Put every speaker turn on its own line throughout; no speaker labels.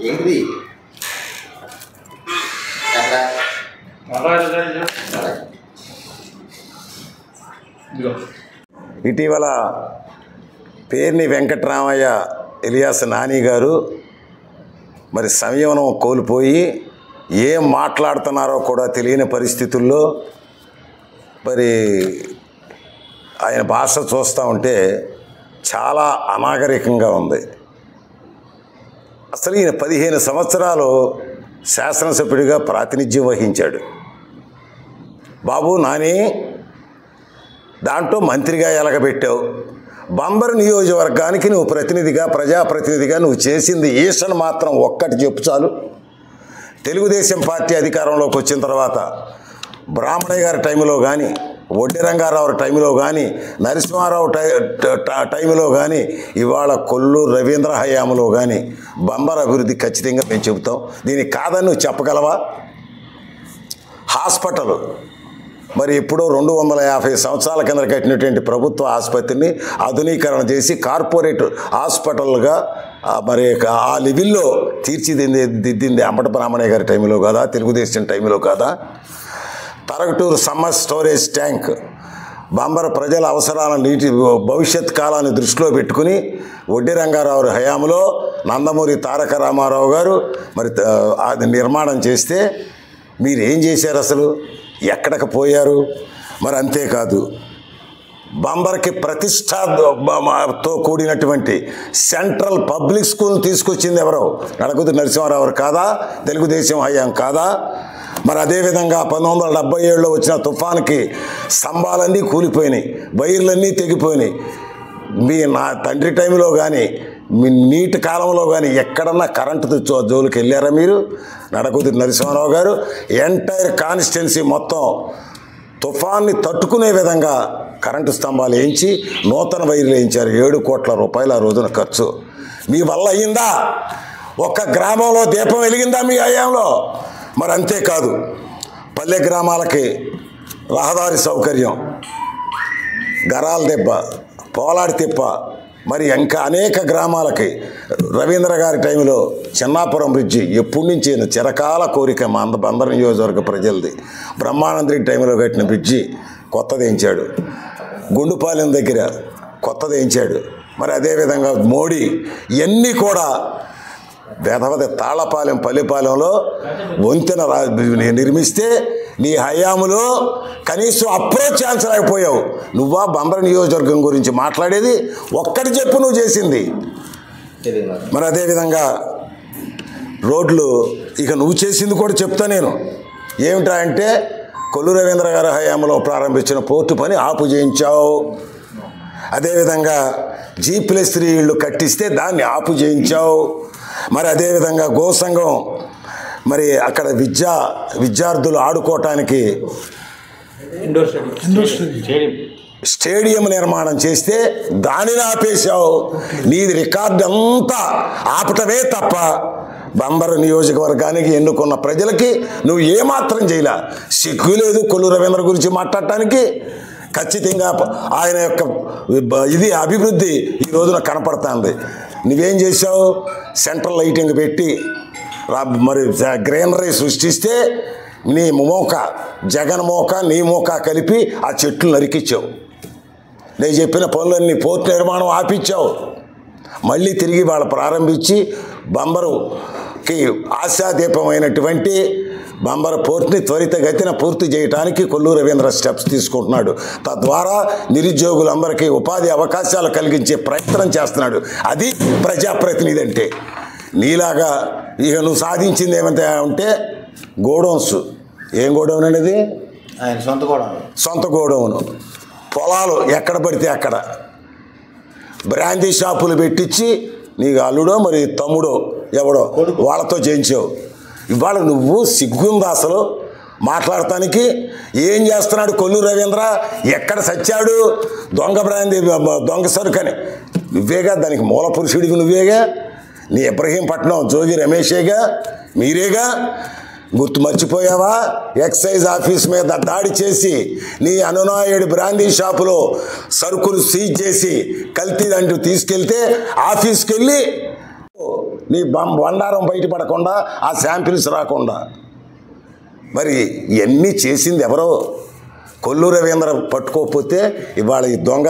ఏంటిది
ఇటీవల పేర్ని వెంకటరామయ్య ఎలియాస్ నాని గారు మరి సంయమనం కోల్పోయి ఏం మాట్లాడుతున్నారో కూడా తెలియని పరిస్థితుల్లో మరి ఆయన భాష చూస్తూ ఉంటే చాలా అనాగరికంగా ఉంది. అసలు ఈయన 15 సంవత్సరాలు శాసనసభ్యుడిగా ప్రాతినిధ్యం వహించాడు. బాబు నాని దాంట్లో మంత్రిగా ఎలగబెట్టావు. బంబరు నియోజకవర్గానికి నువ్వు ప్రతినిధిగా ప్రజాప్రతినిధిగా నువ్వు చేసింది ఈసన్ మాత్రం ఒక్కటి చెప్పు చాలు. తెలుగుదేశం పార్టీ అధికారంలోకి వచ్చిన తర్వాత బ్రాహ్మణయ్య గారి టైంలో కానీ, వడ్డీ రంగారావు టైంలో కానీ, నరసింహారావు టైంలో కానీ, ఇవాళ కొల్లూరు రవీంద్ర హయాంలో కానీ బంబర్ అభివృద్ధి ఖచ్చితంగా మేము చెబుతాం. దీనికి కాదని నువ్వు చెప్పగలవా? హాస్పిటల్ మరి ఎప్పుడో 250 సంవత్సరాల కింద కట్టినటువంటి ప్రభుత్వ ఆసుపత్రిని ఆధునీకరణ చేసి కార్పొరేట్ హాస్పిటల్గా మరి ఆ లెవెల్లో తీర్చిదిద్దింది అంబటి బ్రాహ్మణయ్య గారి టైంలో కాదా? తెలుగుదేశం టైంలో కాదా? తరగటూరు సమ్మర్ స్టోరేజ్ ట్యాంక్ బంబర్ ప్రజల అవసరాలను నీటి భవిష్యత్ కాలాన్ని దృష్టిలో పెట్టుకుని వడ్డీ రంగారావు హయాంలో నందమూరి తారక రామారావు గారు మరి అది నిర్మాణం చేస్తే మీరు ఏం చేశారు? అసలు ఎక్కడికి పోయారు? మరి అంతేకాదు బంబర్కి ప్రతిష్టతో కూడినటువంటి సెంట్రల్ పబ్లిక్ స్కూల్ తీసుకొచ్చింది ఎవరో? నడకుదురు నరసింహారావు కాదా? తెలుగుదేశం హయాం కాదా? మరి అదేవిధంగా 1977లో వచ్చిన తుఫాన్కి స్తంభాలన్నీ కూలిపోయినాయి, వైర్లన్నీ తెగిపోయినాయి. నా తండ్రి టైంలో కానీ మీ నీటి కాలంలో కానీ ఎక్కడన్నా కరెంటు జోలికి వెళ్ళారా మీరు? నడకుదురు నరసింహారావు గారు ఎంటైర్ కాన్స్టిట్యున్సీ మొత్తం తుఫాన్ని తట్టుకునే విధంగా కరెంటు స్తంభాలు వేయించి నూతన వైర్లు వేయించారు. 7 కోట్ల రూపాయలు ఆ రోజున ఖర్చు. మీ వల్ల అయ్యిందా? ఒక్క గ్రామంలో దీపం వెలిగిందా మీ హయాంలో? మరి అంతేకాదు పల్లె గ్రామాలకి రహదారి సౌకర్యం, గరాల దెబ్బ, పోలాడి తిప్ప, మరి ఇంకా అనేక గ్రామాలకి రవీంద్ర గారి టైంలో చిన్నాపురం బ్రిడ్జి ఎప్పటి నుంచి చిరకాల కోరిక మా బందర్ నియోజకవర్గ ప్రజలది. బ్రహ్మానంద రెడ్డి టైంలో కట్టిన బ్రిడ్జి కొత్తది వేయించాడు. గుండుపాలెం దగ్గర కొత్తది వేయించాడు. మరి అదేవిధంగా మోడీ ఇవన్నీ కూడా వేదవద తాళపాలెం పల్లెపాలెంలో వంతెన నిర్మిస్తే నీ హయాంలో కనీసం అప్రోచ్ ఛాన్స్ లేకపోయావు. నువ్వా బంబర్ నియోజకవర్గం గురించి మాట్లాడేది? ఒక్కటి చెప్పు నువ్వు చేసింది. మరి అదేవిధంగా రోడ్లు ఇక నువ్వు చేసింది కూడా చెప్తా నేను. ఏమిటా అంటే కొల్లు రవీంద్ర గారి హయాంలో ప్రారంభించిన పోర్టు పని ఆపు చేయించావు. అదేవిధంగా G+3 ఇళ్ళు కట్టిస్తే దాన్ని ఆపు చేయించావు. మరి అదేవిధంగా గోసంఘం మరి అక్కడ విద్యార్థులు ఆడుకోవటానికి స్టేడియం నిర్మాణం చేస్తే దానిని ఆపేశావు. నీది రికార్డు అంతా ఆపటమే తప్ప బంబర్ నియోజకవర్గానికి ఎన్నుకున్న ప్రజలకి నువ్వు ఏమాత్రం చేయలే. సిగ్గు లేదు కొల్లు రవీంద్ర గురించి మాట్లాడటానికి. ఖచ్చితంగా ఆయన యొక్క ఇది అభివృద్ధి ఈ రోజున కనపడుతుంది. నువ్వేం చేసావు? సెంట్రల్ లైటింగ్ పెట్టి మరి గ్రీనరీ సృష్టిస్తే నీ మోక జగన్ మోక నీ మోక కలిపి ఆ చెట్లు నరికిచ్చావు. నేను చెప్పిన పనులన్నీ పోర్టు నిర్మాణం ఆపిచ్చావు. మళ్ళీ తిరిగి వాళ్ళు ప్రారంభించి బంబరుకి ఆశాదీపమైనటువంటి బంబర్ పోర్టుని త్వరితగతిన పూర్తి చేయడానికి కొల్లు రవీంద్ర స్టెప్స్ తీసుకుంటున్నాడు. తద్వారా నిరుద్యోగులందరికీ ఉపాధి అవకాశాలు కలిగించే ప్రయత్నం చేస్తున్నాడు. అది ప్రజాప్రతినిధి అంటే. నీలాగా ఇక నువ్వు సాధించింది ఏమంటే అంటే గోడౌన్స్. ఏం గోడౌన్ అనేది?
ఆయన
సొంత గోడౌను. పొలాలు ఎక్కడ పడితే అక్కడ బ్రాందీ షాపులు పెట్టించి నీకు అల్లుడో మరి తమ్ముడో ఎవడో వాళ్ళతో చేయించావు. ఇవాళ నువ్వు సిగ్గుందా అసలు మాట్లాడటానికి? ఏం చేస్తున్నాడు కొల్లు రవీంద్ర? ఎక్కడ సచ్చాడు? దొంగ బ్రాందీ దొంగ సరుకని నువ్వేగా, దానికి మూల పురుషుడికి నువ్వేగా, నీ ఇబ్రహీంపట్నం జోగి రమేషేగా, మీరేగా. గుర్తు మర్చిపోయావా? ఎక్సైజ్ ఆఫీస్ మీద దాడి చేసి నీ అనునాయుడి బ్రాందీ షాపులో సరుకులు సీజ్ చేసి కల్తీ అంటూ తీసుకెళ్తే ఆఫీస్కి వెళ్ళి నీ బండారం బయటపడకుండా ఆ శాంపిల్స్ రాకుండా మరి ఇవన్నీ చేసింది ఎవరో? కొల్లు రవీంద్ర పట్టుకోకపోతే ఇవాళ ఈ దొంగ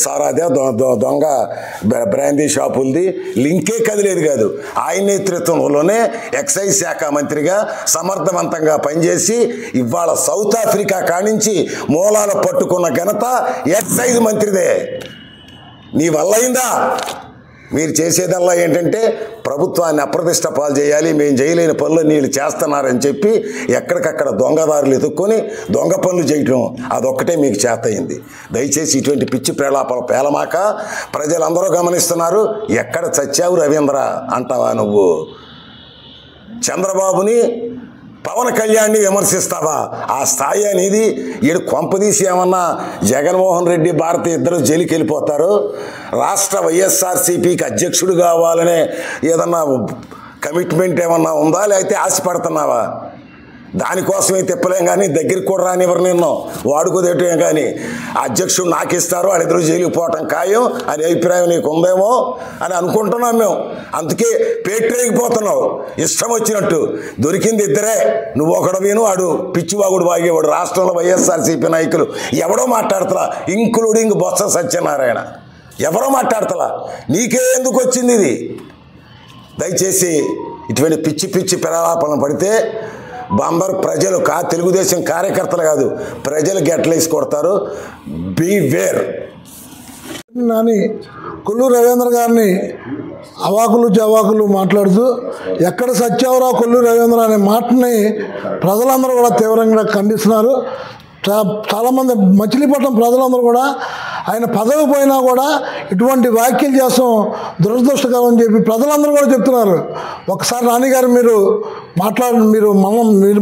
సారాదే దొంగ బ్రాందీ షాపులది లింకే కదిలేదు కాదు. ఆయన నేతృత్వంలోనే ఎక్సైజ్ శాఖ మంత్రిగా సమర్థవంతంగా పనిచేసి ఇవాళ సౌత్ ఆఫ్రికా కానించి మూలాలు పట్టుకున్న ఘనత ఎక్సైజ్ మంత్రిదే. నీ వల్ల అయిందా? మీరు చేసేదల్లా ఏంటంటే ప్రభుత్వాన్ని అప్రతిష్ట పాలు చేయాలి, మేము చేయలేని పనులు నీళ్ళు చేస్తున్నారని చెప్పి ఎక్కడికక్కడ దొంగదారులు ఎదుక్కొని దొంగ పనులు చేయటం అదొక్కటే మీకు చేతయింది. దయచేసి ఇటువంటి పిచ్చి ప్రేలాపలు పేలమాక. ప్రజలందరూ గమనిస్తున్నారు. ఎక్కడ చచ్చావు రవీంద్ర అంటావా నువ్వు? చంద్రబాబుని పవన్ కళ్యాణ్ని విమర్శిస్తావా? ఆ స్థాయి అనేది ఈడు కొంపదీసి ఏమన్నా జగన్మోహన్ రెడ్డి భారతి ఇద్దరు జైలుకి వెళ్ళిపోతారు. రాష్ట్ర వైఎస్ఆర్సీపీకి అధ్యక్షుడు కావాలనే ఏదన్నా కమిట్మెంట్ ఏమన్నా ఉందా? లేకపోతే ఆశపడుతున్నావా? దానికోసమే తిప్పలేం కానీ దగ్గరికి కూడా రానివ్వరు నిన్ను. వాడుకోదేటం కానీ అధ్యక్షుడు నాకు ఇస్తారు, వాళ్ళిద్దరూ జైలుకి పోవటం ఖాయం అనే అభిప్రాయం నీకు ఉందేమో అని అనుకుంటున్నాం మేము. అందుకే పేట్రేగిపోతున్నావు ఇష్టం వచ్చినట్టు. దొరికింది ఇద్దరే, నువ్వు ఒకడవిను వాడు పిచ్చివాగుడు వాగేవాడు. రాష్ట్రంలో వైఎస్ఆర్సీపీ నాయకులు ఎవడో మాట్లాడతలా, ఇంక్లూడింగ్ బొత్స సత్యనారాయణ ఎవరో మాట్లాడతలా. నీకే ఎందుకు వచ్చింది ఇది? దయచేసి ఇటువంటి పిచ్చి పిచ్చి ప్రలాపనలు పడితే బందరు ప్రజలు తెలుగుదేశం కార్యకర్తలు కాదు, ప్రజలు గెట్లేసి కొడతారు. Beware.
నాని కొల్లు రవీంద్ర గారిని అవాకులు చవాకులు మాట్లాడుతూ ఎక్కడ సత్యావరావు కొల్లు రవీంద్ర అనే మాటని ప్రజలందరూ కూడా తీవ్రంగా ఖండిస్తున్నారు. చాలామంది మచిలీపట్నం ప్రజలందరూ కూడా ఆయన పదవి పోయినా కూడా ఇటువంటి వ్యాఖ్యలు చేస్తాం దురదృష్టకరం అని చెప్పి ప్రజలందరూ కూడా చెప్తున్నారు. ఒకసారి నాన్నగారు మీరు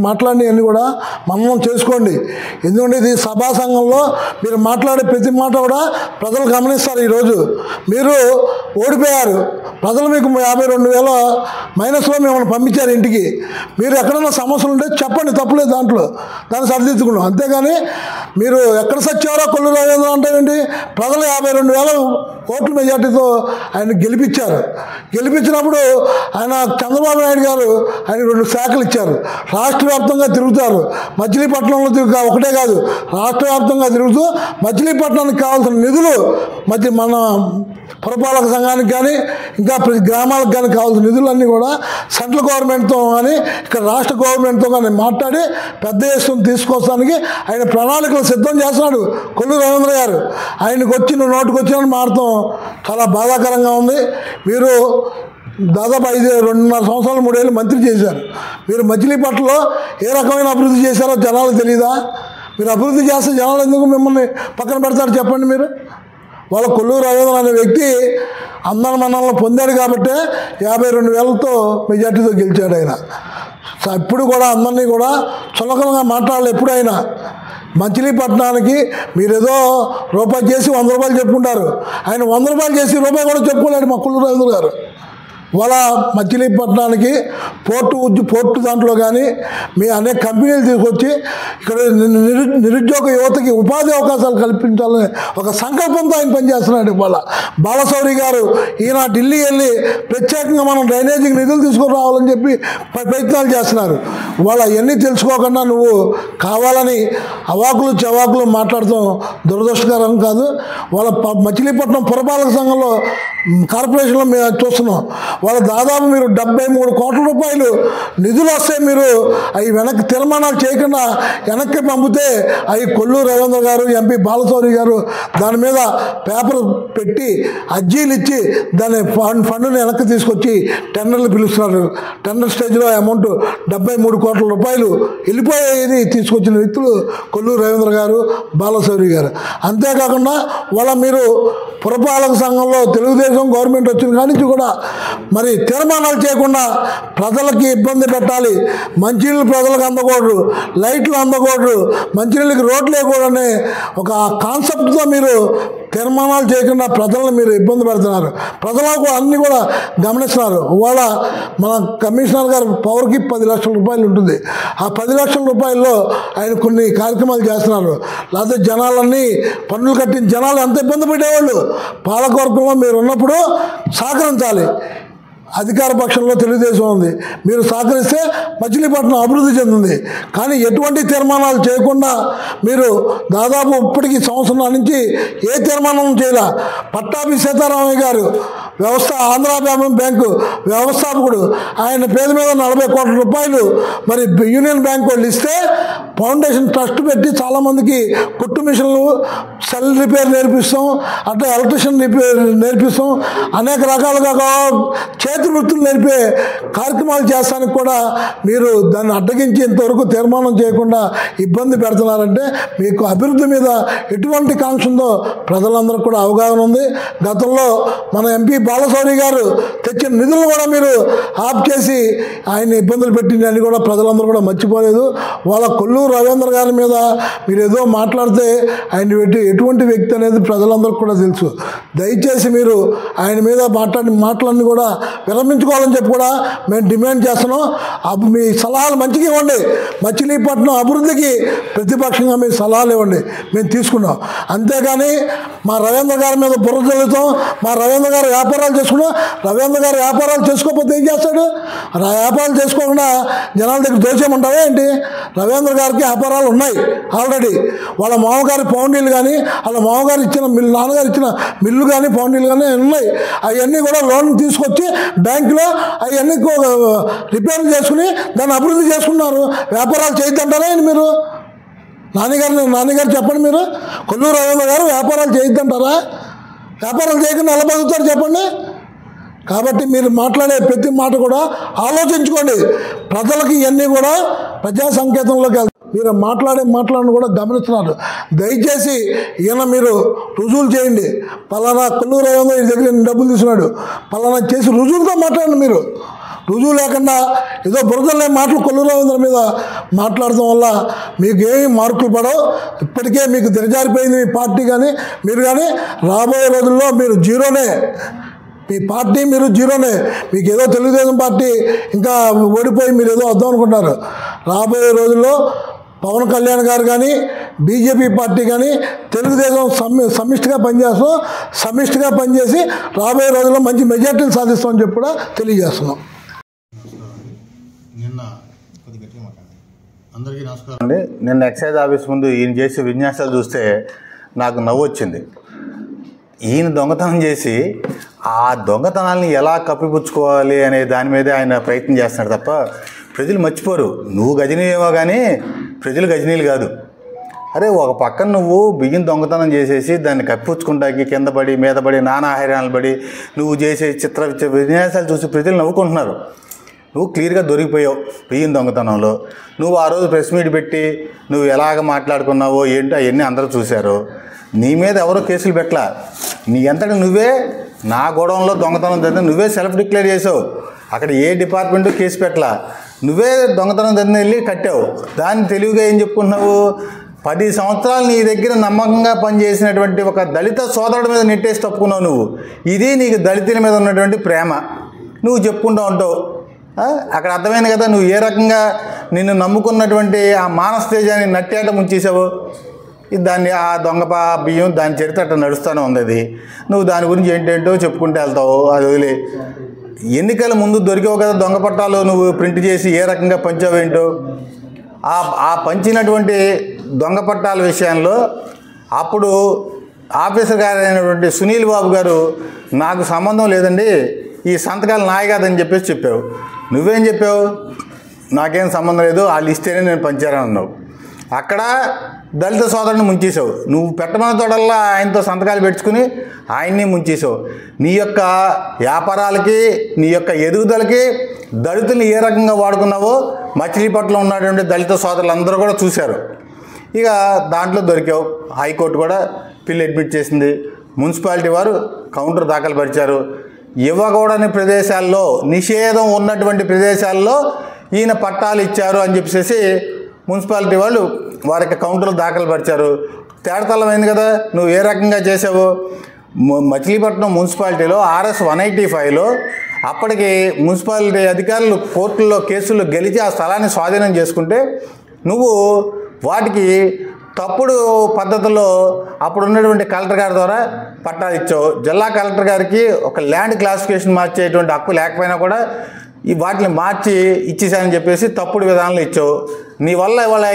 మాట్లాడినవన్నీ కూడా మననం చేసుకోండి. ఎందుకంటే ఇది సభా సంఘంలో మీరు మాట్లాడే ప్రతి మాట కూడా ప్రజలు గమనిస్తారు. ఈరోజు మీరు ఓడిపోయారు, ప్రజలు మీకు 52,000 మైనస్లో మిమ్మల్ని పంపించారు ఇంటికి. మీరు ఎక్కడైనా సమస్యలు ఉంటే చెప్పండి, తప్పులేదు దాంట్లో, దాన్ని సరిదిద్దుకున్నాం. అంతేగాని మీరు ఎక్కడ సచ్చారో కొల్లు రవీంద్ర అంటారండి. ప్రజలు 52,000 ఓట్ల మెజార్టీతో ఆయన గెలిపించారు. గెలిపించినప్పుడు ఆయన చంద్రబాబు నాయుడు గారు ఆయన 2 శాఖలు ఇచ్చారు. రాష్ట్ర వ్యాప్తంగా తిరుగుతారు. మచిలీపట్నంలో ఒకటే కాదు, రాష్ట్ర వ్యాప్తంగా తిరుగుతూ మచిలీపట్నానికి కావాల్సిన నిధులు మన పురపాలక సంఘానికి కానీ ఇంకా ప్రతి గ్రామాలకు కానీ కావాల్సిన నిధులన్నీ కూడా సెంట్రల్ గవర్నమెంట్తో కానీ ఇక్కడ రాష్ట్ర గవర్నమెంట్తో కానీ మాట్లాడి పెద్ద ఎత్తున తీసుకొస్తానికి ఆయన ప్రణాళికలు సిద్ధం చేస్తున్నాడు కొల్లు రవీంద్ర గారు. ఆయనకు వచ్చి నోటుకు వచ్చిన మారతం చాలా బాధాకరంగా ఉంది. మీరు దాదాపు 2.5 సంవత్సరాలు 3 ఏళ్ళు మంత్రి చేశారు. మీరు మచిలీపట్నంలో ఏ రకమైన అభివృద్ధి చేశారో జనాలకు తెలియదా? మీరు అభివృద్ధి చేస్తే జనాలు ఎందుకు మిమ్మల్ని పక్కన పెడతారు చెప్పండి. మీరు వాళ్ళ కొల్లు రవీంద్ర అనే వ్యక్తి అందరి మన్నలను పొందాడు కాబట్టి 52,000తో మెజార్టీతో గెలిచాడు ఆయన. ఇప్పుడు కూడా అందరినీ కూడా చులకనగా మాట్లాడాలి. ఎప్పుడైనా మచిలీపట్నానికి మీరేదో రూపాయి చేసి 100 రూపాయలు చెప్పుకుంటారు. ఆయన 100 రూపాయలు చేసి రూపాయి కూడా చెప్పుకోలేడు మా కొల్లు రవీంద్ర గారు. వాళ్ళ మచిలీపట్నానికి పోర్టు దాంట్లో కానీ మీ అనేక కంపెనీలు తీసుకొచ్చి ఇక్కడ నిరుద్యోగ యువతకి ఉపాధి అవకాశాలు కల్పించాలని ఒక సంకల్పంతో ఆయన పనిచేస్తున్నాడు. వాళ్ళ బాలశౌరి గారు ఈయన ఢిల్లీ వెళ్ళి ప్రత్యేకంగా మనం డ్రైనేజీకి నిధులు తీసుకొని రావాలని చెప్పి ప్రయత్నాలు చేస్తున్నారు. వాళ్ళ అవన్నీ తెలుసుకోకుండా నువ్వు కావాలని అవాకులు చవాకులు మాట్లాడటం దురదృష్టకరం కాదు. వాళ్ళ మచిలీపట్నం పురపాలక సంఘంలో కార్పొరేషన్లో మేము చూస్తున్నాం. వాళ్ళ దాదాపు మీరు 73 కోట్ల రూపాయలు నిధులు వస్తే మీరు అవి వెనక్కి తీర్మానాలు చేయకుండా వెనక్కి పంపితే అవి కొల్లు రవీంద్ర గారు ఎంపీ బాలశౌరి గారు దాని మీద పేపర్ పెట్టి అర్జీలు ఇచ్చి దాని ఫండ్ని వెనక్కి తీసుకొచ్చి టెండర్లు పిలుస్తున్నారు. టెండర్ స్టేజ్లో అమౌంట్ 73 కోట్ల రూపాయలు వెళ్ళిపోయేది తీసుకొచ్చిన వ్యక్తులు కొల్లు రవీంద్ర గారు, బాలశౌరి గారు. అంతేకాకుండా వాళ్ళ మీరు పురపాలక సంఘంలో తెలుగుదేశం గవర్నమెంట్ వచ్చిన కాడి నుంచి కూడా మరి తీర్మానాలు చేయకుండా ప్రజలకి ఇబ్బంది పెట్టాలి, మంచినీళ్ళు ప్రజలకు అందకూడదు, లైట్లు అందకూడదు, మంచినీళ్ళకి రోడ్లు వేయకూడదనే ఒక కాన్సెప్ట్తో మీరు తీర్మానాలు చేయకుండా ప్రజలను మీరు ఇబ్బంది పెడుతున్నారు. ప్రజలకు అన్నీ కూడా గమనిస్తున్నారు. ఇవాళ మన కమిషనర్ గారు పవర్కి 10 లక్షల రూపాయలు ఉంటుంది. ఆ 10 లక్షల రూపాయల్లో ఆయన కొన్ని కార్యక్రమాలు చేస్తున్నారు. లేకపోతే జనాలన్నీ పన్నులు కట్టిన జనాలు ఎంత ఇబ్బంది పెట్టేవాళ్ళు. పాలకవర్గంలో మీరు ఉన్నప్పుడు సహకరించాలి. అధికార పక్షంలో తెలుగుదేశం ఉంది. మీరు సహకరిస్తే మచిలీపట్నం అభివృద్ధి చెందింది. కానీ ఎటువంటి తీర్మానాలు చేయకుండా మీరు దాదాపు ఇప్పటికి సంవత్సరం నుంచి ఏ తీర్మానం చేయలే. పట్టాభి సీతారామయ్య గారు ఆంధ్ర బ్యాంకు వ్యవస్థాపకుడు, ఆయన పేరు మీద 40 కోట్ల రూపాయలు మరి యూనియన్ బ్యాంక్ వాళ్ళు ఇస్తే ఫౌండేషన్ ట్రస్ట్ పెట్టి చాలామందికి కుట్టు మిషన్లు, సెల్ రిపేర్ నేర్పిస్తాం, అట్లా ఎలక్ట్రిషియన్ రిపేర్ నేర్పిస్తాం, అనేక రకాలుగా చేతి వృత్తులు నేర్పే కార్యక్రమాలు చేస్తానికి కూడా మీరు దాన్ని అడ్డగించి ఇంతవరకు తీర్మానం చేయకుండా ఇబ్బంది పెడుతున్నారంటే మీకు అభివృద్ధి మీద ఎటువంటి కాంక్ష ఉందో ప్రజలందరూ కూడా అవగాహన ఉంది. గతంలో మన ఎంపీ బాలశౌరి గారు తెచ్చిన నిధులు కూడా మీరు ఆఫ్ చేసి ఆయన ఇబ్బందులు పెట్టిందని కూడా ప్రజలందరూ కూడా మర్చిపోలేదు. వాళ్ళ కొల్లూరు రవీంద్ర గారి మీద మీరు ఏదో మాట్లాడితే ఆయన ఎటువంటి వ్యక్తి అనేది ప్రజలందరికీ కూడా తెలుసు. దయచేసి మీరు ఆయన మీద మాట్లాడిన మాటలన్నీ కూడా విరమించుకోవాలని చెప్పి కూడా మేము డిమాండ్ చేస్తున్నాం. మీ సలహాలు మంచిగా ఇవ్వండి. మచిలీపట్నం అభివృద్ధికి ప్రతిపక్షంగా మీ సలహాలు ఇవ్వండి, మేము తీసుకున్నాం. అంతేగాని మా రవీంద్ర గారి మీద బుర్ర చల్లుతాం, మా రవీంద్ర గారు వ్యాపారాలు చేసుకున్నాం. రవీంద్ర గారు వ్యాపారాలు చేసుకోకపోతే ఏం చేస్తాడు? వ్యాపారాలు చేసుకోకుండా జనాల దగ్గర దోచేయమంటావా ఏంటి? రవీంద్ర గారికి వ్యాపారాలు ఉన్నాయి ఆల్రెడీ. వాళ్ళ మామగారి పౌండీలు కానీ, వాళ్ళ మామగారు ఇచ్చిన మిల్లు, నాన్నగారు ఇచ్చిన మిల్లు కానీ పౌండీలు కానీ ఉన్నాయి. అవన్నీ కూడా లోన్ తీసుకొచ్చి బ్యాంకులో అవన్నీ రిపేర్ చేసుకుని దాన్ని అభివృద్ధి చేసుకున్నారు. వ్యాపారాలు చేయొద్దంటారా మీరు? నాన్నగారు చెప్పండి. మీరు కొల్లూరు రవీంద్ర గారు వ్యాపారాలు చేయొద్దంటారా? వ్యాపారాలు చేయకుండా ఎలా బతుకుతారు చెప్పండి? కాబట్టి మీరు మాట్లాడే ప్రతి మాట కూడా ఆలోచించుకోండి. ప్రజలకి ఇవన్నీ కూడా ప్రజా సంకేతంలోకి వెళ్తాయి. మీరు మాట్లాడిన కూడా గమనిస్తున్నారు. దయచేసి ఈయన మీరు రుజువులు చేయండి. పలానా కొల్లూరు రవీంద్ర ఈ దగ్గర డబ్బులు తీసుకున్నాడు పలానా చేసి రుజువులతో మాట్లాడండి. మీరు రుజువు లేకుండా ఏదో బురదలే మాటలు కొల్లూరు రవీంద్ర మీద మాట్లాడటం వల్ల మీకు ఏమి మార్కులు పడవు. ఇప్పటికే మీకు దిగజారిపోయింది మీ పార్టీ కానీ మీరు కానీ. రాబోయే రోజుల్లో మీరు జీరోనే. మీ పార్టీ మీరు జీరోనే. మీకు ఏదో తెలుగుదేశం పార్టీ ఇంకా ఓడిపోయి మీరు ఏదో వద్దాం అనుకుంటారు. రాబోయే రోజుల్లో పవన్ కళ్యాణ్ గారు కానీ బీజేపీ పార్టీ కానీ తెలుగుదేశం సమిష్టిగా పనిచేస్తాం. సమిష్టిగా పనిచేసి రాబోయే రోజుల్లో మంచి మెజార్టీలు సాధిస్తామని చెప్పి కూడా తెలియజేస్తున్నాం.
అందరికీ నమస్కారం అండి. నిన్న ఎక్సైజ్ ఆఫీస్ ముందు ఈయన చేసే విన్యాసాలు చూస్తే నాకు నవ్వు వచ్చింది. ఈయన దొంగతనం చేసి ఆ దొంగతనాలని ఎలా కప్పిపుచ్చుకోవాలి అనే దాని మీదే ఆయన ప్రయత్నం చేస్తున్నాడు తప్ప ప్రజలు మర్చిపోరు. నువ్వు గజనీయేమో కానీ ప్రజలు గజనీలు కాదు. అరే ఒక పక్కన నువ్వు బియ్యం దొంగతనం చేసేసి దాన్ని కప్పిపుచ్చుకుంటాకి కింద పడి మీద పడి నానా హైరాణాలు పడి నువ్వు చేసే చిత్ర విన్యాసాలు చూసి ప్రజలు నవ్వుకుంటున్నారు. నువ్వు క్లియర్గా దొరికిపోయావు బియ్యం దొంగతనంలో. నువ్వు ఆ రోజు ప్రెస్ మీట్ పెట్టి నువ్వు ఎలాగ మాట్లాడుకున్నావో ఏంటో అవన్నీ అందరూ చూశారు. నీ మీద ఎవరో కేసులు పెట్టలా. నీ అంతటి నువ్వే నా గోడౌన్లో దొంగతనం జరిగింది నువ్వే సెల్ఫ్ డిక్లేర్ చేసావు. అక్కడ ఏ డిపార్ట్మెంటు కేసు పెట్టలా. నువ్వే దొంగతనం జరిగిన వెళ్ళి కట్టావు. దాన్ని తెలివిగా ఏం చెప్పుకుంటున్నావు? 10 సంవత్సరాలు నీ దగ్గర నమ్మకంగా పనిచేసినటువంటి ఒక దళిత సోదరుడి మీద నెట్టేసి తప్పుకున్నావు నువ్వు. ఇది నీకు దళితుల మీద ఉన్నటువంటి ప్రేమ నువ్వు చెప్పుకుంటూ ఉంటావు. అక్కడ అర్థమైంది కదా నువ్వు ఏ రకంగా నిన్ను నమ్ముకున్నటువంటి ఆ మానస తేజాన్ని నట్టేట ముంచేసావు. దాన్ని ఆ దొంగ బియ్యం దాని చరిత్ర అట్లా నడుస్తూనే ఉంది. అది నువ్వు దాని గురించి ఏంటేంటో చెప్పుకుంటూ వెళ్తావు. అది వదిలే. ఎన్నికల ముందు దొరికావు కదా దొంగ పట్టాలు నువ్వు ప్రింట్ చేసి ఏ రకంగా పంచావేంటో. ఆ పంచినటువంటి దొంగ పట్టాల విషయంలో అప్పుడు ఆఫీసర్ గారు అయినటువంటి సునీల్ బాబు గారు నాకు సంబంధం లేదండి ఈ సంతకాలు నాయ కాదని చెప్పేసి చెప్పావు. నువ్వేం చెప్పావు? నాకేం సంబంధం లేదు వాళ్ళు ఇస్తేనే నేను పంచారని అన్నావు. అక్కడ దళిత సోదరుని ముంచేసావు. నువ్వు పెట్టమన్న తోడల్లా ఆయనతో సంతకాలు పెట్టుకుని ఆయన్ని ముంచేసావు. నీ యొక్క వ్యాపారాలకి నీ యొక్క ఎదుగుదలకి దళితుల్ని ఏ రకంగా వాడుకున్నావో మచిలీపట్నంలో ఉన్నటువంటి దళిత సోదరులు అందరూ కూడా చూశారు. ఇక దాంట్లో దొరికావు. హైకోర్టు కూడా పిల్ అడ్మిట్ చేసింది. మున్సిపాలిటీ వారు కౌంటర్ దాఖలు పరిచారు. ఇవ్వకూడని ప్రదేశాల్లో నిషేధం ఉన్నటువంటి ప్రదేశాల్లో ఈయన పట్టాలు ఇచ్చారు అని చెప్పేసి మున్సిపాలిటీ వాళ్ళు వారికి కౌంటర్లు దాఖలు పరిచారు. తేడతల్లమైంది కదా. నువ్వు ఏ రకంగా చేసావు? మచిలీపట్నం మున్సిపాలిటీలో RS 185లో అప్పటికి మున్సిపాలిటీ అధికారులు కోర్టుల్లో కేసుల్లో గెలిచి ఆ స్థలాన్ని స్వాధీనం చేసుకుంటే నువ్వు వాటికి తప్పుడు పద్ధతిలో అప్పుడు ఉన్నటువంటి కలెక్టర్ గారి ద్వారా పట్టాలు ఇచ్చావు. జిల్లా కలెక్టర్ గారికి ఒక ల్యాండ్ క్లాసిఫికేషన్ మార్చేటువంటి హక్కు లేకపోయినా కూడా ఈ వాటిని మార్చి ఇచ్చేసానని చెప్పేసి తప్పుడు విధానంలో ఇచ్చావు. నీ వల్ల ఇవాళ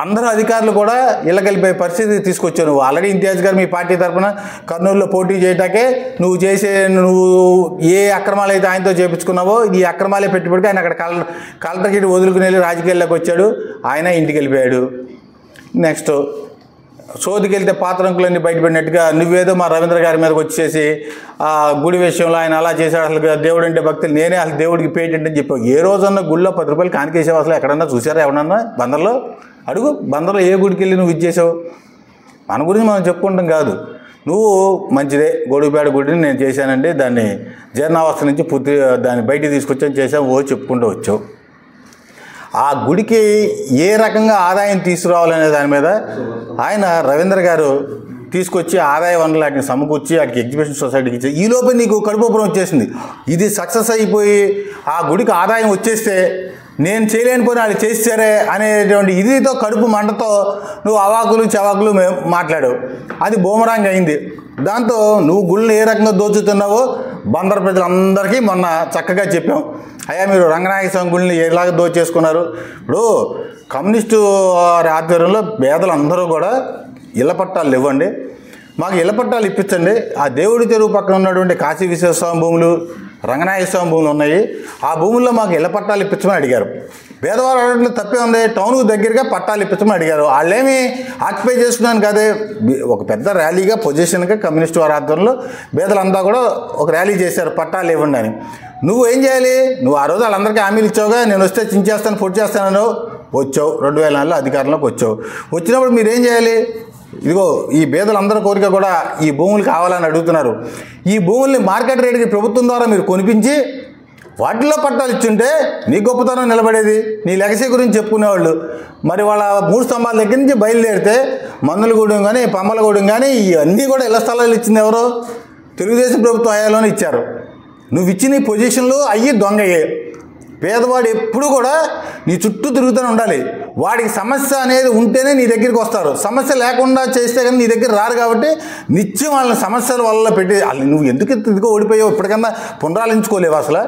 అందరూ అధికారులు కూడా ఇళ్ళకెళ్ళిపోయే పరిస్థితి తీసుకొచ్చావు. నువ్వు ఆల్రెడీ ఇంతియాజ్ గారు మీ పార్టీ తరఫున కర్నూలులో పోటీ చేయటాకే నువ్వు ఏ అక్రమాలు అయితే ఆయనతో చేయించుకున్నావో ఈ అక్రమాలే పెట్టుబడికి ఆయన అక్కడ కలెక్టర్కి వదులుకుని వెళ్ళి రాజకీయాల్లోకి వచ్చాడు. ఆయన ఇంటికి వెళ్ళిపోయాడు. నెక్స్ట్ సోదికి వెళ్తే పాత్రంకులన్నీ బయటపడినట్టుగా నువ్వేదో మా రవీంద్ర గారి మీదకి వచ్చేసి ఆ గుడి విషయంలో ఆయన అలా చేశాడు, అసలు దేవుడు అంటే భక్తులు నేనే అసలు దేవుడికి పేటెంట్ అని చెప్పావు. ఏ రోజన్నా గుళ్ళో 10 రూపాయలు కానికేసావు? అసలు ఎక్కడన్నా చూసారా ఎవరన్నా? బందర్లో అడుగు. బందర్లో ఏ గుడికి వెళ్ళి నువ్వు ఇచ్చేసావు? మన గురించి మనం చెప్పుకుంటాం కాదు. నువ్వు మంచిదే గొడుగుపేట గుడిని నేను చేశానండి, దాన్ని జీర్ణావస్థ నుంచి దాన్ని బయటికి తీసుకొచ్చాను చేసావు చెప్పుకుంటూ వచ్చావు. ఆ గుడికి ఏ రకంగా ఆదాయం తీసుకురావాలనే దాని మీద ఆయన రవీంద్ర గారు తీసుకొచ్చి ఆదాయ వనరులు వాటిని సమకూర్చి వాటికి ఎగ్జిబిషన్ సొసైటీకి ఇచ్చి ఈలోపే నీకు కడుపుబ్బరం వచ్చేసింది. ఇది సక్సెస్ అయిపోయి ఆ గుడికి ఆదాయం వచ్చేస్తే నేను చేయలేని పోయినా వాళ్ళు చేస్తారే అనేటువంటి ఇదితో కడుపు మంటతో నువ్వు అవాకులు చవాకులు మాట్లాడావు. అది బూమరాంగ్ అయింది. దాంతో నువ్వు గుళ్ళని ఏ రకంగా దోచుతున్నావో బందర్ ప్రజలందరికీ మొన్న చక్కగా చెప్పాం. అయ్యా మీరు రంగనాయక స్వామి గుళ్ళని ఎలాగ దోచేసుకున్నారు? ఇప్పుడు కమ్యూనిస్టు ఆధ్వర్యంలో పేదలు అందరూ కూడా ఇళ్ల పట్టాలు ఇవ్వండి, మాకు ఇళ్ల పట్టాలు ఇప్పించండి. ఆ దేవుడి చెరువు పక్కన ఉన్నటువంటి కాశీ విశ్వేశ్వరస్వామి భూములు, రంగనాయక స్వామి భూములు ఉన్నాయి, ఆ భూముల్లో మాకు ఇళ్ల పట్టాలు ఇప్పించమని అడిగారు. పేదవారు అడగడంలో తప్పే ఉంది. టౌన్కు దగ్గరగా పట్టాలు ఇప్పించమని అడిగారు. వాళ్ళేమి ఆక్యుపై చేసుకున్నాను కదే, ఒక పెద్ద ర్యాలీగా పొజిషన్గా కమ్యూనిస్టు వారి ఆధ్వర్యంలో పేదలంతా కూడా ఒక ర్యాలీ చేశారు పట్టాలు ఇవ్వండి అని. నువ్వు ఏం చేయాలి? నువ్వు ఆ రోజు వాళ్ళందరికీ హామీలు ఇచ్చావుగా, నేను వస్తే చించేస్తాను పొడి చేస్తానని వచ్చావు. 2004లో అధికారంలోకి వచ్చావు. వచ్చినప్పుడు మీరేం చేయాలి? ఇదిగో ఈ పేదలందరి కోరిక కూడా ఈ భూములు కావాలని అడుగుతున్నారు. ఈ భూముల్ని మార్కెట్ రేటుకి ప్రభుత్వం ద్వారా మీరు కొనిపించి వాటిల్లో పట్టాలు ఇచ్చుంటే నీ గొప్పతనం నిలబడేది, నీ లెగసీ గురించి చెప్పుకునేవాళ్ళు. మరి వాళ్ళ 3 స్తంభాల దగ్గర నుంచి బయలుదేరితే మందులగూడెం కానీ పమ్మలగూడెం కానీ ఇవన్నీ కూడా ఇళ్ల స్థలాలు ఇచ్చింది ఎవరు? తెలుగుదేశం ప్రభుత్వం హయాంలోనే ఇచ్చారు. నువ్వు ఇచ్చిన ఈ పొజిషన్లు అయ్యి దొంగయ్యే. పేదవాడు ఎప్పుడు కూడా నీ చుట్టూ తిరుగుతూనే ఉండాలి. వాడికి సమస్య అనేది ఉంటేనే నీ దగ్గరికి వస్తారు. సమస్య లేకుండా చేస్తే కానీ నీ దగ్గర రారు. కాబట్టి నిత్యం వాళ్ళని సమస్యల వల్ల పెట్టి నువ్వు ఎందుకు ఇదిగో ఓడిపోయావు? ఇప్పటికన్నా పునరాలించుకోలేవు. అసలు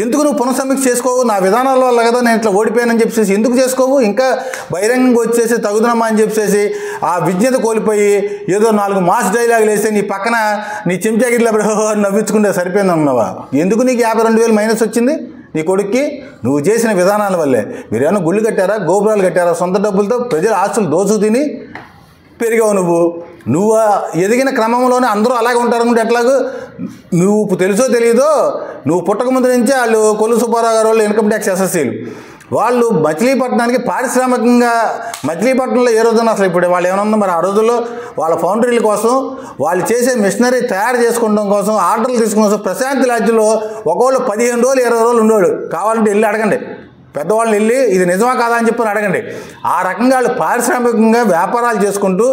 ఎందుకు నువ్వు పునఃసమీక్ష చేసుకోవు? నా విధానాల వల్ల కదా నేను ఇట్లా ఓడిపోయానని చెప్పేసి ఎందుకు చేసుకోవు? ఇంకా బహిరంగంగా వచ్చేసి తగుదనమా అని చెప్పేసి ఆ విజ్ఞత కోల్పోయి ఏదో 4 మాస్ డైలాగులు వేస్తే నీ పక్కన నీ చెంచాగిరిలో నవ్వించుకుంటే సరిపోయింది అన్నావా? ఎందుకు నీకు 52,000 మైనస్ వచ్చింది నీ కొడుక్కి? నువ్వు చేసిన విధానాల వల్లే. మీరేమన్నా గుళ్ళు కట్టారా, గోపురాలు కట్టారా? సొంత డబ్బులతో ప్రజల ఆస్తులు దోచు తిని పెరిగావు. నువ్వు ఎదిగిన క్రమంలోనే అందరూ అలాగే ఉంటారనుకుంటే ఎట్లాగూ? నువ్వు తెలుసో తెలియదో నువ్వు పుట్టక ముందు నుంచే వాళ్ళు కొల్లు సుబ్బారావు గారు వాళ్ళు ఇన్కమ్ ట్యాక్స్ ఎస్ఎస్సీలు వాళ్ళు మచిలీపట్నానికి పారిశ్రామికంగా మచిలీపట్నంలో ఏ రోజున అసలు ఇప్పుడు వాళ్ళు ఏమన్నా మరి ఆ రోజుల్లో వాళ్ళ ఫౌండరీల కోసం వాళ్ళు చేసే మిషనరీ తయారు చేసుకోవడం కోసం ఆర్డర్లు తీసుకున్న కోసం ప్రశాంతి లాడ్జ్లో ఒకళ్ళు 15 రోజులు 20 రోజులు ఉండేవాడు. కావాలంటే వెళ్ళి అడగండి, పెద్దవాళ్ళని వెళ్ళి ఇది నిజమా కాదా అని చెప్పని అడగండి. ఆ రకంగా వాళ్ళు పారిశ్రామికంగా వ్యాపారాలు చేసుకుంటూ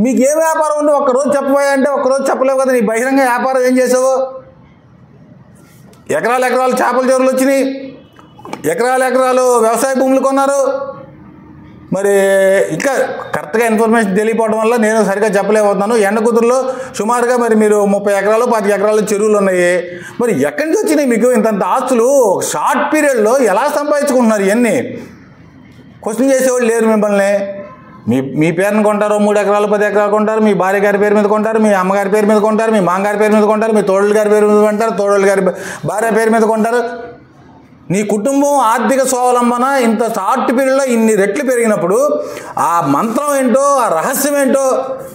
మీకు ఏ వ్యాపారం ఉందో ఒక్కరోజు చెప్పబోయాయంటే ఒక్కరోజు చెప్పలేవు కదా. నీ బహిరంగ వ్యాపారం ఏం చేసావు? ఎకరాలు చేపల చెరువులు వచ్చినాయి, ఎకరాలు వ్యవసాయ భూములు కొన్నారు. మరి ఇంకా కరెక్ట్గా ఇన్ఫర్మేషన్ తెలియపోవడం వల్ల నేను సరిగ్గా చెప్పలేకపోతున్నాను. ఎండకుదురులో సుమారుగా మరి మీరు 30 ఎకరాలు 25 ఎకరాలు చెరువులు ఉన్నాయి. మరి ఎక్కడి నుంచి వచ్చినాయి మీకు ఇంతంత ఆస్తులు? షార్ట్ పీరియడ్లో ఎలా సంపాదించుకుంటున్నారు? ఇవన్నీ క్వశ్చన్ చేసేవాళ్ళు లేరు. మిమ్మల్ని మీ పేరుని కొంటారు, 3 ఎకరాలు 10 ఎకరాలు కొంటారు, మీ భార్య గారి పేరు మీద కొంటారు, మీ అమ్మగారి పేరు మీద కొంటారు, మీ మామగారి పేరు మీద కొంటారు, మీ తోడల గారి పేరు మీద కొంటారు, తోడల గారి భార్య పేరు మీద కొంటారు. నీ కుటుంబం ఆర్థిక స్వావలంబన ఇంత షార్ట్ పీరియడ్లో ఇన్ని రెట్లు పెరిగినప్పుడు ఆ మంత్రం ఏంటో, ఆ రహస్యం ఏంటో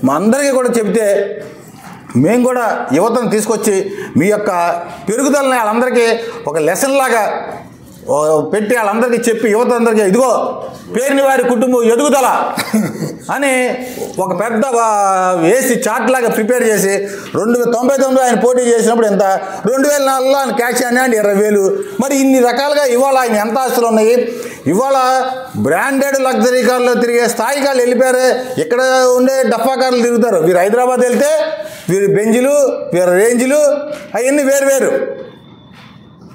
మా అందరికీ కూడా చెబితే మేము కూడా యువతను తీసుకొచ్చి మీ యొక్క పెరుగుదలని వాళ్ళందరికీ ఒక లెసన్ లాగా పెట్టి వాళ్ళందరికీ చెప్పి యువత అందరికీ ఇదిగో పేరుని వారి కుటుంబం ఎదుగుదల అని ఒక పెద్ద వేసి చార్ట్ లాగా ప్రిపేర్ చేసి 1999 ఆయన పోటీ చేసినప్పుడు ఎంత 2004లో ఆయన క్యాష్ అని 20,000. మరి ఇన్ని రకాలుగా ఇవాళ ఆయన ఎంత ఆస్తులు ఉన్నాయి? ఇవాళ బ్రాండెడ్ లగ్జరీ కార్లో తిరిగే స్థాయి కార్లు వెళ్ళిపోయారు. ఇక్కడ ఉండే డఫా కార్లు తిరుగుతారు. వీరు హైదరాబాద్ వెళ్తే వీరు బెంజులు, వీరు రేంజ్లు అవన్నీ వేరు.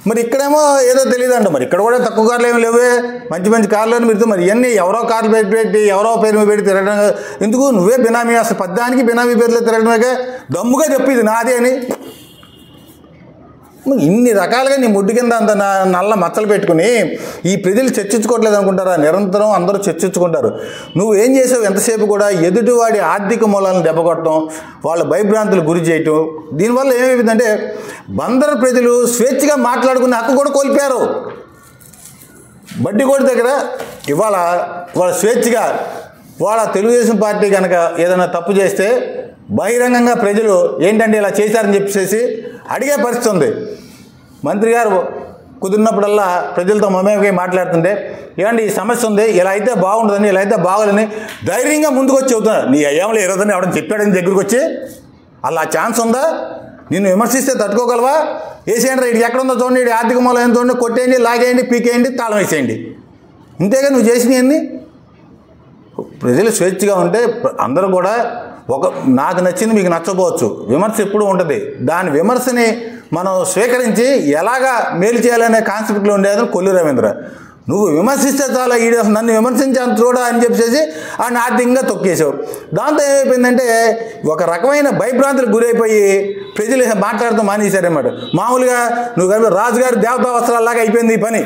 మరి ఇక్కడేమో ఏదో తెలియదండి. మరి ఇక్కడ కూడా తక్కువ కార్లు ఏమి లేవే, మంచి మంచి కార్లు అని పెడుతూ మరి ఇవన్నీ ఎవరో కార్లు పెట్టి ఎవరో పేరు మీద పెట్టి తిరగడం ఎందుకు? నువ్వే బినామీ, అసలు పద్దానికి బినామీ పేర్లో తిరగడమే. దమ్ముగా చెప్పు ఇది నాది అని. ఇన్ని రకాలుగా నీ ముడ్డు కింద అంత నల్ల మచ్చలు పెట్టుకుని ఈ ప్రజలు చర్చించుకోవట్లేదు అనుకుంటారా? నిరంతరం అందరూ చర్చించుకుంటారు. నువ్వు ఏం చేసావు? ఎంతసేపు కూడా ఎదుటివాడి ఆర్థిక మూలాలను దెబ్బకొట్టడం, వాళ్ళ భయభ్రాంతులు గురి చేయటం. దీనివల్ల ఏమైందంటే బందరు ప్రజలు స్వేచ్ఛగా మాట్లాడుకునే హక్కు కూడా కోల్పోయారు. బడ్డికోడి దగ్గర ఇవాళ వాళ్ళ స్వేచ్ఛగా వాళ్ళ తెలుగుదేశం పార్టీ కనుక ఏదైనా తప్పు చేస్తే బహిరంగంగా ప్రజలు ఏంటంటే ఇలా చేశారని చెప్పేసి అడిగే పరిస్థితి ఉంది. మంత్రి గారు కుదిరినప్పుడల్లా ప్రజలతో మమేకమై మాట్లాడుతుంటే ఏమండి ఈ సమస్య ఉంది, ఇలా అయితే బాగుంటుందని, ఇలా అయితే బాగోదని ధైర్యంగా ముందుకు వచ్చి చెబుతున్నారు. నీ అయ్యాంలో ఈరోజుని ఎవడని చెప్పాడని దగ్గరికి వచ్చి అలా ఛాన్స్ ఉందా? నిన్ను విమర్శిస్తే తట్టుకోగలవా? వేసేయండి, ఇటు ఎక్కడ ఉందో చూడండి, ఇటు ఆర్థిక మూలం ఎంత చూడండి, కొట్టేయండి, లాగేయండి, పీకేయండి, తాళం వేసేయండి. ఇంతేగా నువ్వు చేసినవన్నీ. ప్రజలు స్వేచ్ఛగా ఉంటే అందరూ కూడా నాకు నచ్చింది మీకు నచ్చకపోవచ్చు, విమర్శ ఎప్పుడూ ఉంటుంది. దాని విమర్శని మనం స్వీకరించి ఎలాగా మేలు చేయాలనే కాన్సెప్ట్లో ఉండేదని కొల్లు రవీంద్ర. నువ్వు విమర్శిస్తే చాలా నన్ను విమర్శించాను చూడ అని చెప్పేసి ఆయన ఆర్థికంగా తొక్కేసావు. దాంతో ఏమైపోయిందంటే ఒక రకమైన భయభ్రాంతులకు గురైపోయి ప్రజలు మాట్లాడుతూ మానేశారన్నమాట. మామూలుగా నువ్వు రాజుగారి దేవతా వస్త్రాల్లాగా అయిపోయింది ఈ పని.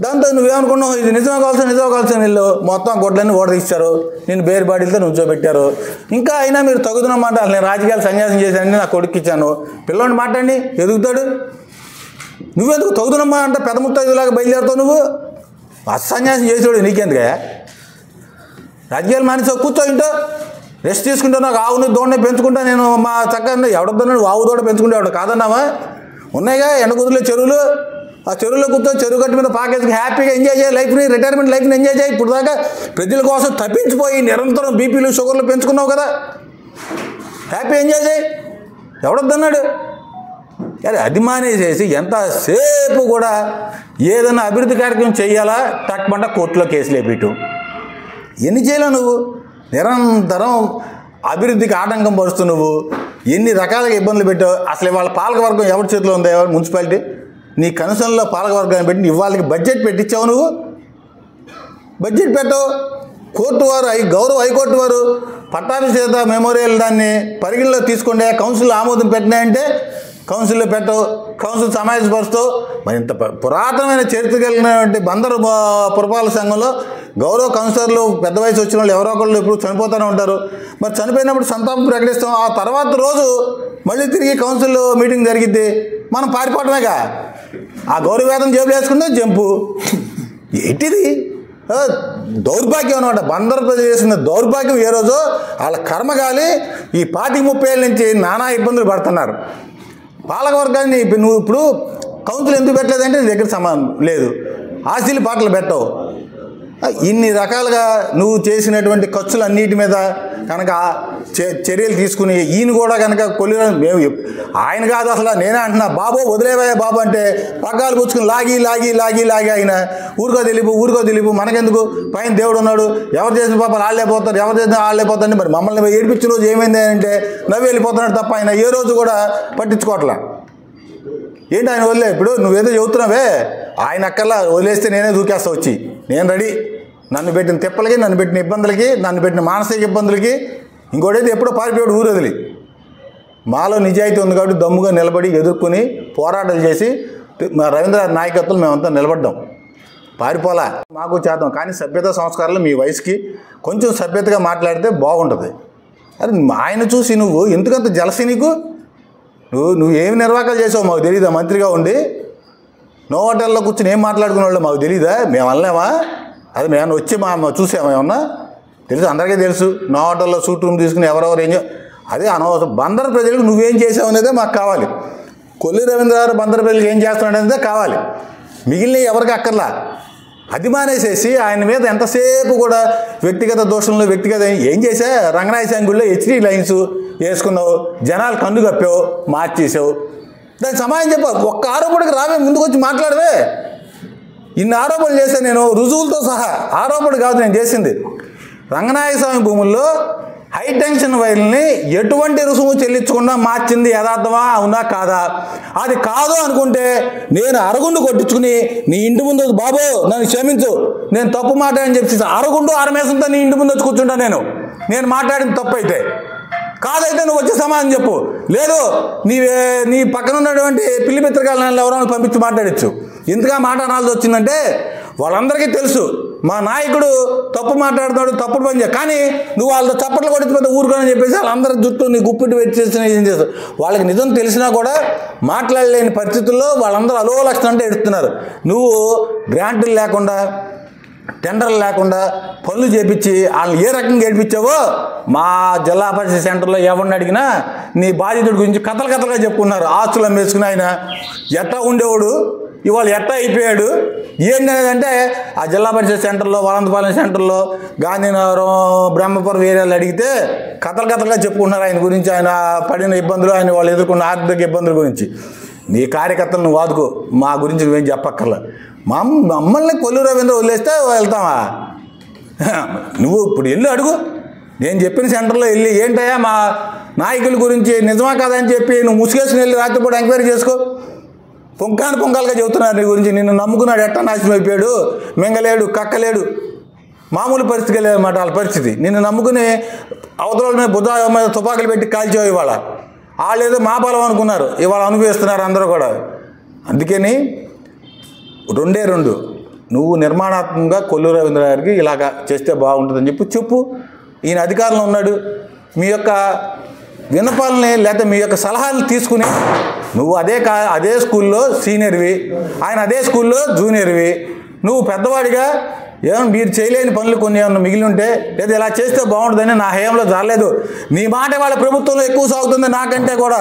దాంతో నువ్వేమనుకున్నావు? ఇది నిజమే కావాల్సిన వీళ్ళు మొత్తం గొడ్లన్నీ ఓడదీస్తారు, నేను బేరు బాడీలతో నుంచోబెట్టారు. ఇంకా అయినా మీరు తగుదనమాట, నేను రాజకీయాలు సన్యాసం చేశానని నా కొడుకు ఇచ్చాను, పిల్లోని మాట్లాడి ఎదుగుతాడు. నువ్వెందుకు తగుదనమ్మా అంటే పెద్ద ముత్తైదులాగా బయలుదేరుతావు? నువ్వు సన్యాసం చేసేవాడు నీకెందుకే? రాజకీయాలు మానేసావు, కూర్చో ఇంటో రెస్ట్ తీసుకుంటా. నాకు ఆవుని దోడని పెంచుకుంటా, నేను మా చక్కగా ఎవడొద్దన్నాడు ఆవు దోడ పెంచుకుంటే ఎవడు కాదన్నావా? ఉన్నాయిగా ఎండకుదురులో చెరువులు, ఆ చెరువులో కూర్చొని చెరువు గట్టు మీద పాకేసుకు హ్యాపీగా ఎంజాయ్ చేయాలి లైఫ్ని, రిటైర్మెంట్ లైఫ్ని ఎంజాయ్ చేయి. ఇప్పుడు దాకా ప్రజల కోసం తప్పించిపోయి నిరంతరం బీపీలు షుగర్లు పెంచుకున్నావు కదా, హ్యాపీ ఎంజాయ్ చేయి, ఎవడొద్దన్నాడు? అరే అది మానేసేసి ఎంతసేపు కూడా ఏదైనా అభివృద్ధి కార్యక్రమం చేయాలా తక్కువ కోర్టులో కేసులు వేయటం. ఎన్ని చేయలేవు నువ్వు? నిరంతరం అభివృద్ధికి ఆటంకం పరుస్తూ నువ్వు ఎన్ని రకాలుగా ఇబ్బందులు పెట్టావు. అసలు వాళ్ళ పాలకవర్గం ఎవరి చేతిలో ఉందో? ఎవరు? మున్సిపాలిటీ. నీ కనుసంలో పాలకవర్గాన్ని పెట్టి వాళ్ళకి బడ్జెట్ పెట్టించావు. నువ్వు బడ్జెట్ పెట్టవు. కోర్టు వారు గౌరవ హైకోర్టు వారు పట్టాభిషేక మెమోరియల్ దాన్ని పరిగణలో తీసుకుంటే కౌన్సిల్ ఆమోదం పెట్టినాయంటే కౌన్సిల్లో పెట్టవు, కౌన్సిల్ సమావేశపరుస్తావు. మరి ఇంత పురాతనమైన చరిత్ర కలిగినటువంటి బందరు పురపాలక సంఘంలో గౌరవ కౌన్సిలర్లు పెద్ద వయసు వచ్చిన వాళ్ళు ఎవరో ఒకళ్ళు ఎప్పుడు చనిపోతూనే ఉంటారు. మరి చనిపోయినప్పుడు సంతాపం ప్రకటిస్తాం, ఆ తర్వాత రోజు మళ్ళీ తిరిగి కౌన్సిల్ మీటింగ్ జరిగిద్ది, మనం పారిపోవటమేగా. ఆ గౌరవవేదం జేబులు వేసుకుంటే జంపు. ఏంటిది దౌర్భాగ్యం అనమాట. బందరు ప్రజలు చేసిన దౌర్భాగ్యం ఏ రోజు వాళ్ళ కర్మగాలి ఈ 30 ఏళ్ళ నుంచి నానా ఇబ్బందులు పడుతున్నారు. పాలకవర్గాన్ని నువ్వు ఇప్పుడు కౌన్సిల్ ఎందుకు పెట్టలేదంటే నీ దగ్గర సమానం లేదు, ఆశీలు పాటలు పెట్టవు. ఇన్ని రకాలుగా నువ్వు చేసినటువంటి ఖర్చులన్నిటి మీద కనుక చర్యలు తీసుకుని ఈయన కూడా కనుక మేము ఆయన కాదు అసలు నేనే అంటున్నా, బాబు వదిలేవయ్యా బాబు అంటే పగ్గాలు పుచ్చుకుని లాగి ఆయన ఊరుకో తెలియపు మనకెందుకు, పైన దేవుడు ఉన్నాడు, ఎవరు చేసిన పాపాలు ఆళ్ళైపోతారు, ఎవరు చేసిన ఆళ్ళైపోతారని. మరి మమ్మల్ని ఏడిపించిన రోజు ఏమైంది అంటే నవ్వు వెళ్ళిపోతున్నాడు తప్ప ఆయన ఏ రోజు కూడా పట్టించుకోవట్లా. ఏంటి ఆయన వదిలే? ఇప్పుడు నువ్వేదో చెబుతున్నావే, ఆయన అక్కర్లా వదిలేస్తే నేనే దూకేస్తా వచ్చి, నేను రెడీ. నన్ను పెట్టిన తిప్పలకి, నన్ను పెట్టిన ఇబ్బందులకి, నన్ను పెట్టిన మానసిక ఇబ్బందులకి. ఇంకోటైతే ఎప్పుడో పారిపోయాడు ఊరు వదిలి. మాలో నిజాయితీ ఉంది కాబట్టి దమ్ముగా నిలబడి ఎదుర్కొని పోరాటాలు చేసి రవీంద్ర నాయకత్వం మేమంతా నిలబడ్డాం, పారిపోలా. మాకు చేద్దాం. కానీ సభ్యత సంస్కారాలు మీ వయసుకి కొంచెం సభ్యతగా మాట్లాడితే బాగుంటుంది. అరే ఆయన చూసి నువ్వు ఎందుకంత జలసి? నీకు నువ్వు ఏమి నిర్వాకాలు చేసావు మాకు తెలీదా? మంత్రిగా ఉండి నో హోటల్లో కూర్చొని ఏం మాట్లాడుకునే వాళ్ళు మాకు తెలీదా? మేము అనలేమా? అది మేము వచ్చి చూసామా ఏమన్నా? తెలుసు, అందరికీ తెలుసు. నో హోటల్లో సూట్ రూమ్ తీసుకుని ఎవరెవరు ఏం అదే అనవసరం. బందరు ప్రజలకు నువ్వేం చేసావు అనేదే మాకు కావాలి. కొల్లి రవీంద్ర గారు బందరు ప్రజలకు ఏం చేస్తున్నాడు అనేదే కావాలి. మిగిలిన ఎవరికి అక్కర్లా. అది మానేసేసి ఆయన మీద ఎంతసేపు కూడా వ్యక్తిగత దోషంలో ఏం చేసా? రంగనాయస్వామి గుడిలో HD లైన్స్ వేసుకున్నావు, జనాలు కన్ను కప్పావు, మార్చేసావు. దానికి సమాధానం చెప్పావు. ఒక్క ఆరోపణకి రావే, ముందుకు వచ్చి మాట్లాడవే. ఇన్ని ఆరోపణలు చేస్తే నేను రుజువులతో సహా, ఆరోపణ కాదు నేను చేసింది, రంగనాయక స్వామి భూముల్లో హై టెన్షన్ వైర్ని ఎటువంటి రుసుము చెల్లించకుండా మార్చింది యథార్థమా అవునా కాదా? అది కాదు అనుకుంటే నేను అరగుండు కొట్టించుకుని నీ ఇంటి ముందు బాబు నన్ను క్షమించు, నేను తప్పు మాట్లాడని చెప్పి అరగుండు అరమేసంతో నీ ఇంటి ముందు వచ్చి కూర్చుంటా. నేను మాట్లాడిన తప్పు అయితే, కాదైతే నువ్వు వచ్చే సమాధానం చెప్పు. లేదు నీ పక్కన ఉన్నటువంటి పిల్లి మిత్రకాలను ఎవరైనా పంపించి మాట్లాడచ్చు. ఇంతగా మాట అనాల్సి వచ్చిందంటే వాళ్ళందరికీ తెలుసు మా నాయకుడు తప్పు మాట్లాడుతున్నాడు, తప్పుడు పని చేయ, కానీ నువ్వు వాళ్ళతో చప్పట్లు కొట్టిపోతే ఊరుకోని చెప్పేసి వాళ్ళందరి జుట్టు నీ గుప్పిటి పెట్టేసి ఏం చేస్తారు. వాళ్ళకి నిజం తెలిసినా కూడా మాట్లాడలేని పరిస్థితుల్లో వాళ్ళందరూ అలో లక్షణం అంటే ఎడుతున్నారు. నువ్వు గ్రాంట్లు లేకుండా, టెండర్లు లేకుండా పనులు చేపించి వాళ్ళని ఏ రకంగా ఏడిపించావో మా జిల్లా పరిషత్ సెంటర్లో ఎవరిని అడిగినా నీ బాధితుడి గురించి కథలుగా చెప్పుకున్నారు. ఆస్తులు అమ్మేసుకుని ఆయన ఎట్టా ఉండేవాడు, ఇవాళ ఎట్టా అయిపోయాడు ఏంటంటే ఆ జిల్లా పరిషత్ సెంటర్లో, వలంతపాలెం సెంటర్లో, గాంధీనగరం, బ్రహ్మపురం ఏరియాలు అడిగితే కథలుగా చెప్పుకుంటున్నారు ఆయన గురించి, ఆయన పడిన ఇబ్బందులు, ఆయన వాళ్ళు ఎదుర్కొన్న ఆర్థిక ఇబ్బందుల గురించి. నీ కార్యకర్తలు నువ్వు వాదుకో, మా గురించి నువ్వేం చెప్పక్కర్లా. మమ్మల్ని కొల్లు రవీంద్ర వదిలేస్తే వెళ్తావా? నువ్వు ఇప్పుడు వెళ్ళి అడుగు, నేను చెప్పిన సెంటర్లో వెళ్ళి ఏంటయ్యా మా నాయకుల గురించి నిజమా కాదని చెప్పి నువ్వు ముసుగేసుకుని వెళ్ళి రాత్రిపూట ఎంక్వైరీ చేసుకో. పొంగాలుగా చెబుతున్నారు నీ గురించి. నిన్ను నమ్ముకున్నాడు ఎట్టా నాశనం అయిపోయాడు, మింగలేడు, కక్కలేడు, మామూలు పరిస్థితి లేదన్నమాట వాళ్ళ పరిస్థితి. నిన్ను నమ్ముకుని అవతల మీద బుద్ధ మీద తుపాకులు పెట్టి కాల్చావు. ఇవాళ వాళ్ళు ఏదో మా బలం అనుకున్నారు, ఇవాళ అనుభవిస్తున్నారు అందరూ కూడా. అందుకని రెండే నువ్వు నిర్మాణాత్మకంగా కొల్లు రవీంద్ర గారికి ఇలాగా చేస్తే బాగుంటుందని చెప్పు. ఈయన అధికారంలో ఉన్నాడు, మీ యొక్క విన్నపాలని లేకపోతే మీ యొక్క సలహాలను తీసుకుని నువ్వు అదే స్కూల్లో సీనియర్వి, ఆయన అదే స్కూల్లో జూనియర్వి, నువ్వు పెద్దవాడిగా ఏమో మీరు చేయలేని పనులు కొన్ని ఏమన్నా మిగిలి ఉంటే లేదా ఇలా చేస్తే బాగుంటుందని నా హయాంలో జరలేదు, నీ మాట వాళ్ళ ప్రభుత్వంలో ఎక్కువ సాగుతుంది నాకంటే కూడా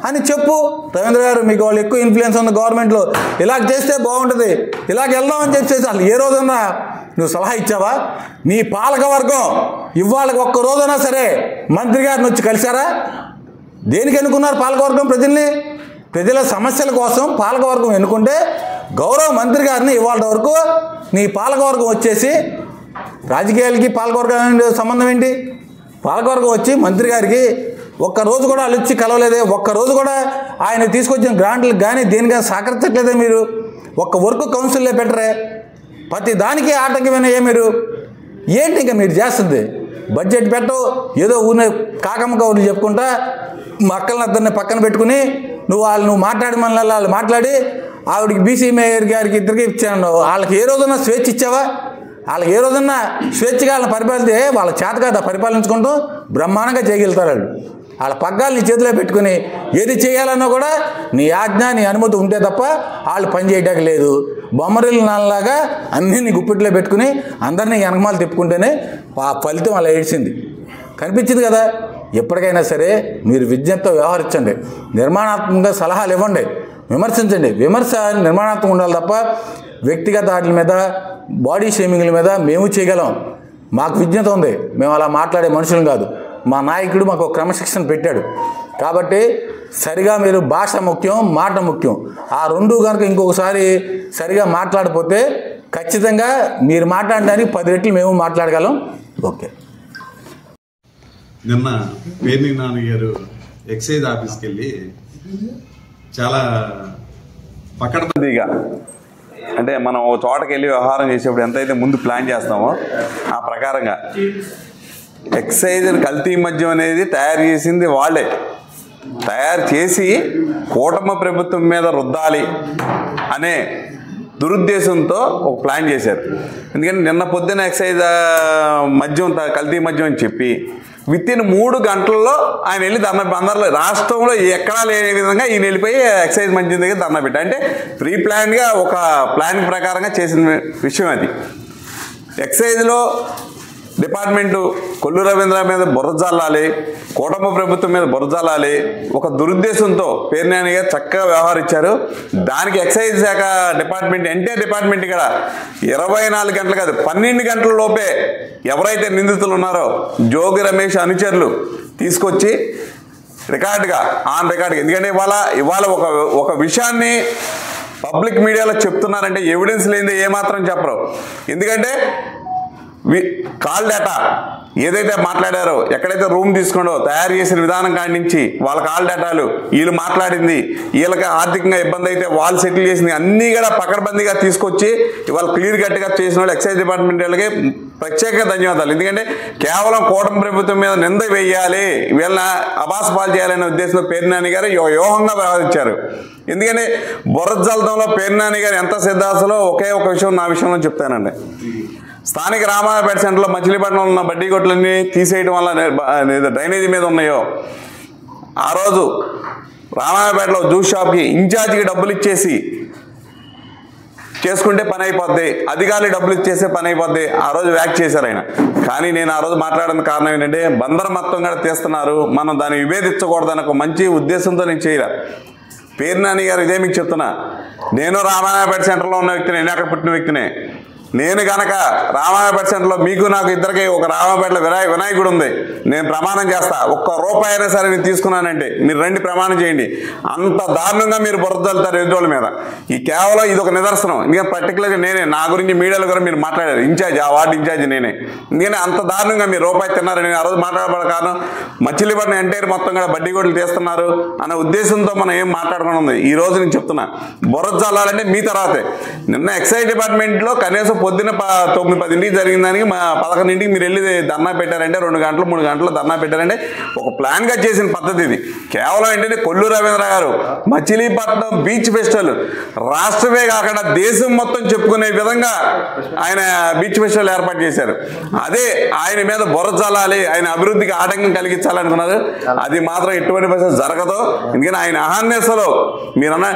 అని చెప్పు. రవీంద్ర గారు మీకు వాళ్ళు ఎక్కువ ఇన్ఫ్లుయెన్స్ ఉంది గవర్నమెంట్లో, ఇలాగ చేస్తే బాగుంటుంది, ఇలాగ వెళ్దామని చెప్పేసి అసలు ఏ రోజన్నా నువ్వు సలహా ఇచ్చావా? నీ పాలకవర్గం ఇవాళ ఒక్క రోజైనా సరే మంత్రి గారిని వచ్చి కలిశారా? దేనికి ఎన్నుకున్నారు పాలకవర్గం? ప్రజల సమస్యల కోసం పాలకవర్గం ఎన్నుకుంటే గౌరవ మంత్రి గారిని ఇవాళ వరకు నీ పాలకవర్గం వచ్చేసి, రాజకీయాలకి పాలకవర్గం సంబంధం ఏంటి? పాలకవర్గం వచ్చి మంత్రి గారికి ఒక్కరోజు కూడా వాళ్ళు ఇచ్చి కలవలేదే, ఒక్కరోజు కూడా ఆయన తీసుకొచ్చిన గ్రాంట్లకు కానీ దేనికైనా సహకరించట్లేదే మీరు? ఒక్క వర్క్ కౌన్సిల్లో పెట్టరే, ప్రతి దానికి ఆటంకమైన మీరు ఏంటి ఇంకా మీరు చేస్తుంది? బడ్జెట్ పెట్టవు, ఏదో ఊరిని కాకమ్మ కౌరులు చెప్పుకుంటా మక్కల్ని అద్దరిని పక్కన పెట్టుకుని నువ్వు మాట్లాడమని వాళ్ళు మాట్లాడి ఆవిడికి బీసీ మేయర్ గారికి ఇద్దరికి ఇచ్చాను. వాళ్ళకి ఏ రోజున్నా స్వేచ్ఛ ఇచ్చావా? వాళ్ళకి ఏ రోజున్నా స్వేచ్ఛగా వాళ్ళని పరిపాలిస్తే వాళ్ళ చేత కాదా పరిపాలించుకుంటూ బ్రహ్మాండంగా చేయగలుగుతారు వాళ్ళు. వాళ్ళ పగ్గాలు నీ చేతిలో పెట్టుకుని ఏది చేయాలన్నా కూడా నీ ఆజ్ఞ, నీ అనుమతి ఉంటే తప్ప వాళ్ళు పని చేయడానికి లేదు. బొమ్మరిల్లు నాన్నలాగా అన్నీ నీ గుప్పిట్లో పెట్టుకుని అందరినీ వెనకమాలు తిప్పుకుంటేనే ఆ ఫలితం అలా ఏడ్చింది. కనిపించింది కదా. ఎప్పటికైనా సరే మీరు విజ్ఞతతో వ్యవహరించండి, నిర్మాణాత్మకంగా సలహాలు ఇవ్వండి, విమర్శించండి. విమర్శ నిర్మాణాత్మకంగా ఉండాలి తప్ప వ్యక్తిగత వాటి మీద, బాడీ షేమింగ్ల మీద మేము చేయగలం. మాకు విజ్ఞత ఉంది, మేము అలా మాట్లాడే మనుషులం కాదు. మా నాయకుడు మాకు క్రమశిక్షణ పెట్టాడు. కాబట్టి సరిగా మీరు భాష ముఖ్యం, మాట ముఖ్యం. ఆ రెండు కనుక ఇంకొకసారి సరిగా మాట్లాడకపోతే ఖచ్చితంగా మీరు మాట్లాడడానికి 10 రెట్లు మేము మాట్లాడగలం. ఓకే.
నిన్న పేర్ని నాన్నగారు ఎక్సైజ్ ఆఫీస్కి వెళ్ళి చాలా పకడ్బందీగా, అంటే మనం ఒక చోటకి వెళ్ళి వ్యవహారం చేసేప్పుడు ఎంతైతే ముందు ప్లాన్ చేస్తామో ఆ ప్రకారంగా ఎక్సైజ్ కల్తీ మద్యం అనేది తయారు చేసింది వాళ్ళే. తయారు చేసి కూటమి ప్రభుత్వం మీద రుద్దాలి అనే దురుద్దేశంతో ఒక ప్లాన్ చేశారు. ఎందుకంటే నిన్న పొద్దున ఎక్సైజ్ మద్యం కల్తీ మద్యం అని చెప్పి వితిన్ 3 గంటల్లో ఆయన వెళ్ళి అందరిలో రాష్ట్రంలో ఎక్కడా లేని విధంగా ఈయన వెళ్ళిపోయి ఎక్సైజ్ మద్యం దగ్గర ధర్నా పెట్టారు. అంటే ప్రీ ప్లాన్గా ఒక ప్లానింగ్ ప్రకారంగా చేసిన విషయం అది. ఎక్సైజ్లో డిపార్ట్మెంటు కొల్లు రవీంద్ర మీద బుర్రజల్లాలి, కూటమి ప్రభుత్వం మీద బుర్రజల్లాలి ఒక దురుద్దేశంతో పేర్నాని గారు చక్కగా వ్యవహరించారు. దానికి ఎక్సైజ్ శాఖ డిపార్ట్మెంట్, ఎన్టీఆర్ డిపార్ట్మెంట్ ఇక్కడ 24 గంటలు కాదు 12 గంటల లోపే ఎవరైతే నిందితులు ఉన్నారో జోగి రమేష్ అనుచరులు తీసుకొచ్చి రికార్డుగా ఆన్ రికార్డుగా, ఎందుకంటే ఇవాళ ఒక విషయాన్ని పబ్లిక్ మీడియాలో చెప్తున్నారంటే ఎవిడెన్స్ లేనిదే ఏమాత్రం చెప్పరు. ఎందుకంటే కాల్ డేటా ఏదైతే మాట్లాడారో, ఎక్కడైతే రూమ్ తీసుకుండో తయారు చేసిన విధానం కాడి నుంచి వాళ్ళ కాల్ డేటాలు, వీళ్ళు మాట్లాడింది, వీళ్ళకి ఆర్థికంగా ఇబ్బంది అయితే వాళ్ళు సెటిల్ చేసింది అన్నీ కూడా పకడ్బందీగా తీసుకొచ్చి ఇవాళ క్లియర్ కట్గా చేసిన వాళ్ళు ఎక్సైజ్ డిపార్ట్మెంట్ వాళ్ళకి ప్రత్యేకంగా ధన్యవాదాలు. ఎందుకంటే కేవలం కూటమి ప్రభుత్వం మీద నింద వేయాలి, వీళ్ళని అబాసపాలు చేయాలనే ఉద్దేశంతో పేర్నాని గారు వ్యూహంగా వ్యవహరించారు. ఎందుకంటే బురజల్దంలో పేర్నాని గారు ఎంత సిద్ధాసలో ఒకే ఒక విషయం నా విషయంలో చెప్తానండి. స్థానిక రామాయపేట సెంటర్లో మచిలీపట్నంలో ఉన్న బడ్డీ కొట్లన్నీ తీసేయడం వల్ల డ్రైనేజీ మీద ఉన్నాయో, ఆ రోజు రామాయపేటలో జ్యూస్ షాప్కి ఇన్ఛార్జికి డబ్బులు ఇచ్చేసి చేసుకుంటే పని అయిపోద్ది, అధికారులు డబ్బులు ఇచ్చేస్తే పని అయిపోద్ది, ఆ రోజు వ్యాక్ చేశారు ఆయన. కానీ నేను ఆ రోజు మాట్లాడిన కారణం ఏంటంటే బందర్ మొత్తం కూడా తీస్తున్నారు, మనం దాన్ని విభేదించకూడదని ఒక మంచి ఉద్దేశంతో నేను చేయలే. పేర్నాని గారు ఇదే మీకు చెప్తున్నా, నేను రామాయపేట సెంటర్లో ఉన్న వ్యక్తిని, నేను అక్కడ పుట్టిన వ్యక్తినే. నేను కనుక రామాయపేట సెంటర్లో మీకు నాకు ఇద్దరికి ఒక రామాయపేటలో వినాయకుడు ఉంది, నేను ప్రమాణం చేస్తా, ఒక్క రూపాయి అయినా సరే నేను తీసుకున్నానంటే మీరు రండి ప్రమాణం చేయండి. అంత దారుణంగా మీరు బురదలుతారు ఎదురోళ్ళ మీద. ఈ కేవలం ఇది ఒక నిదర్శనం. ఇంకా పర్టికులర్గా నేనే, నా గురించి మీడియాలో కూడా మీరు మాట్లాడారు, ఇన్ఛార్జ్, ఆ వార్డు ఇన్ఛార్జ్ నేనే. ఎందుకంటే అంత దారుణంగా మీరు రూపాయి తిన్నారని ఆ రోజు మాట్లాడబడ కారణం మచిలీపట్నం ఎంటైర్ మొత్తం కూడా బడ్డీ కొట్లు తీస్తున్నారు అనే ఉద్దేశంతో మనం ఏం మాట్లాడుకుని ఉంది. ఈ రోజు నేను చెప్తున్నా, బురద చల్లాలంటే మీ తర్వాతే. నిన్న ఎక్సైజ్ డిపార్ట్మెంట్లో కనీసం పొద్దున్న 9-10 జరిగిన దానికి 11 మీరు వెళ్ళి ధర్నా పెట్టారంటే 2 గంటలు 3 గంటలు ధర్నా పెట్టారంటే ఒక ప్లాన్గా చేసిన పద్ధతి ఇది. కేవలం ఏంటంటే కొల్లు రవీంద్ర గారు మచిలీపట్నం బీచ్ ఫెస్టివల్ రాష్ట్రమే కాకుండా దేశం మొత్తం చెప్పుకునే విధంగా ఆయన బీచ్ ఫెస్టివల్ ఏర్పాటు చేశారు. అదే ఆయన మీద బుర్ర చల్లాలి, ఆయన అభివృద్ధికి ఆటంకం కలిగించాలనుకున్నారు. అది మాత్రం ఎటువంటి పరిస్థితి జరగదు. ఎందుకంటే ఆయన అహర్నిశలో మీరన్నా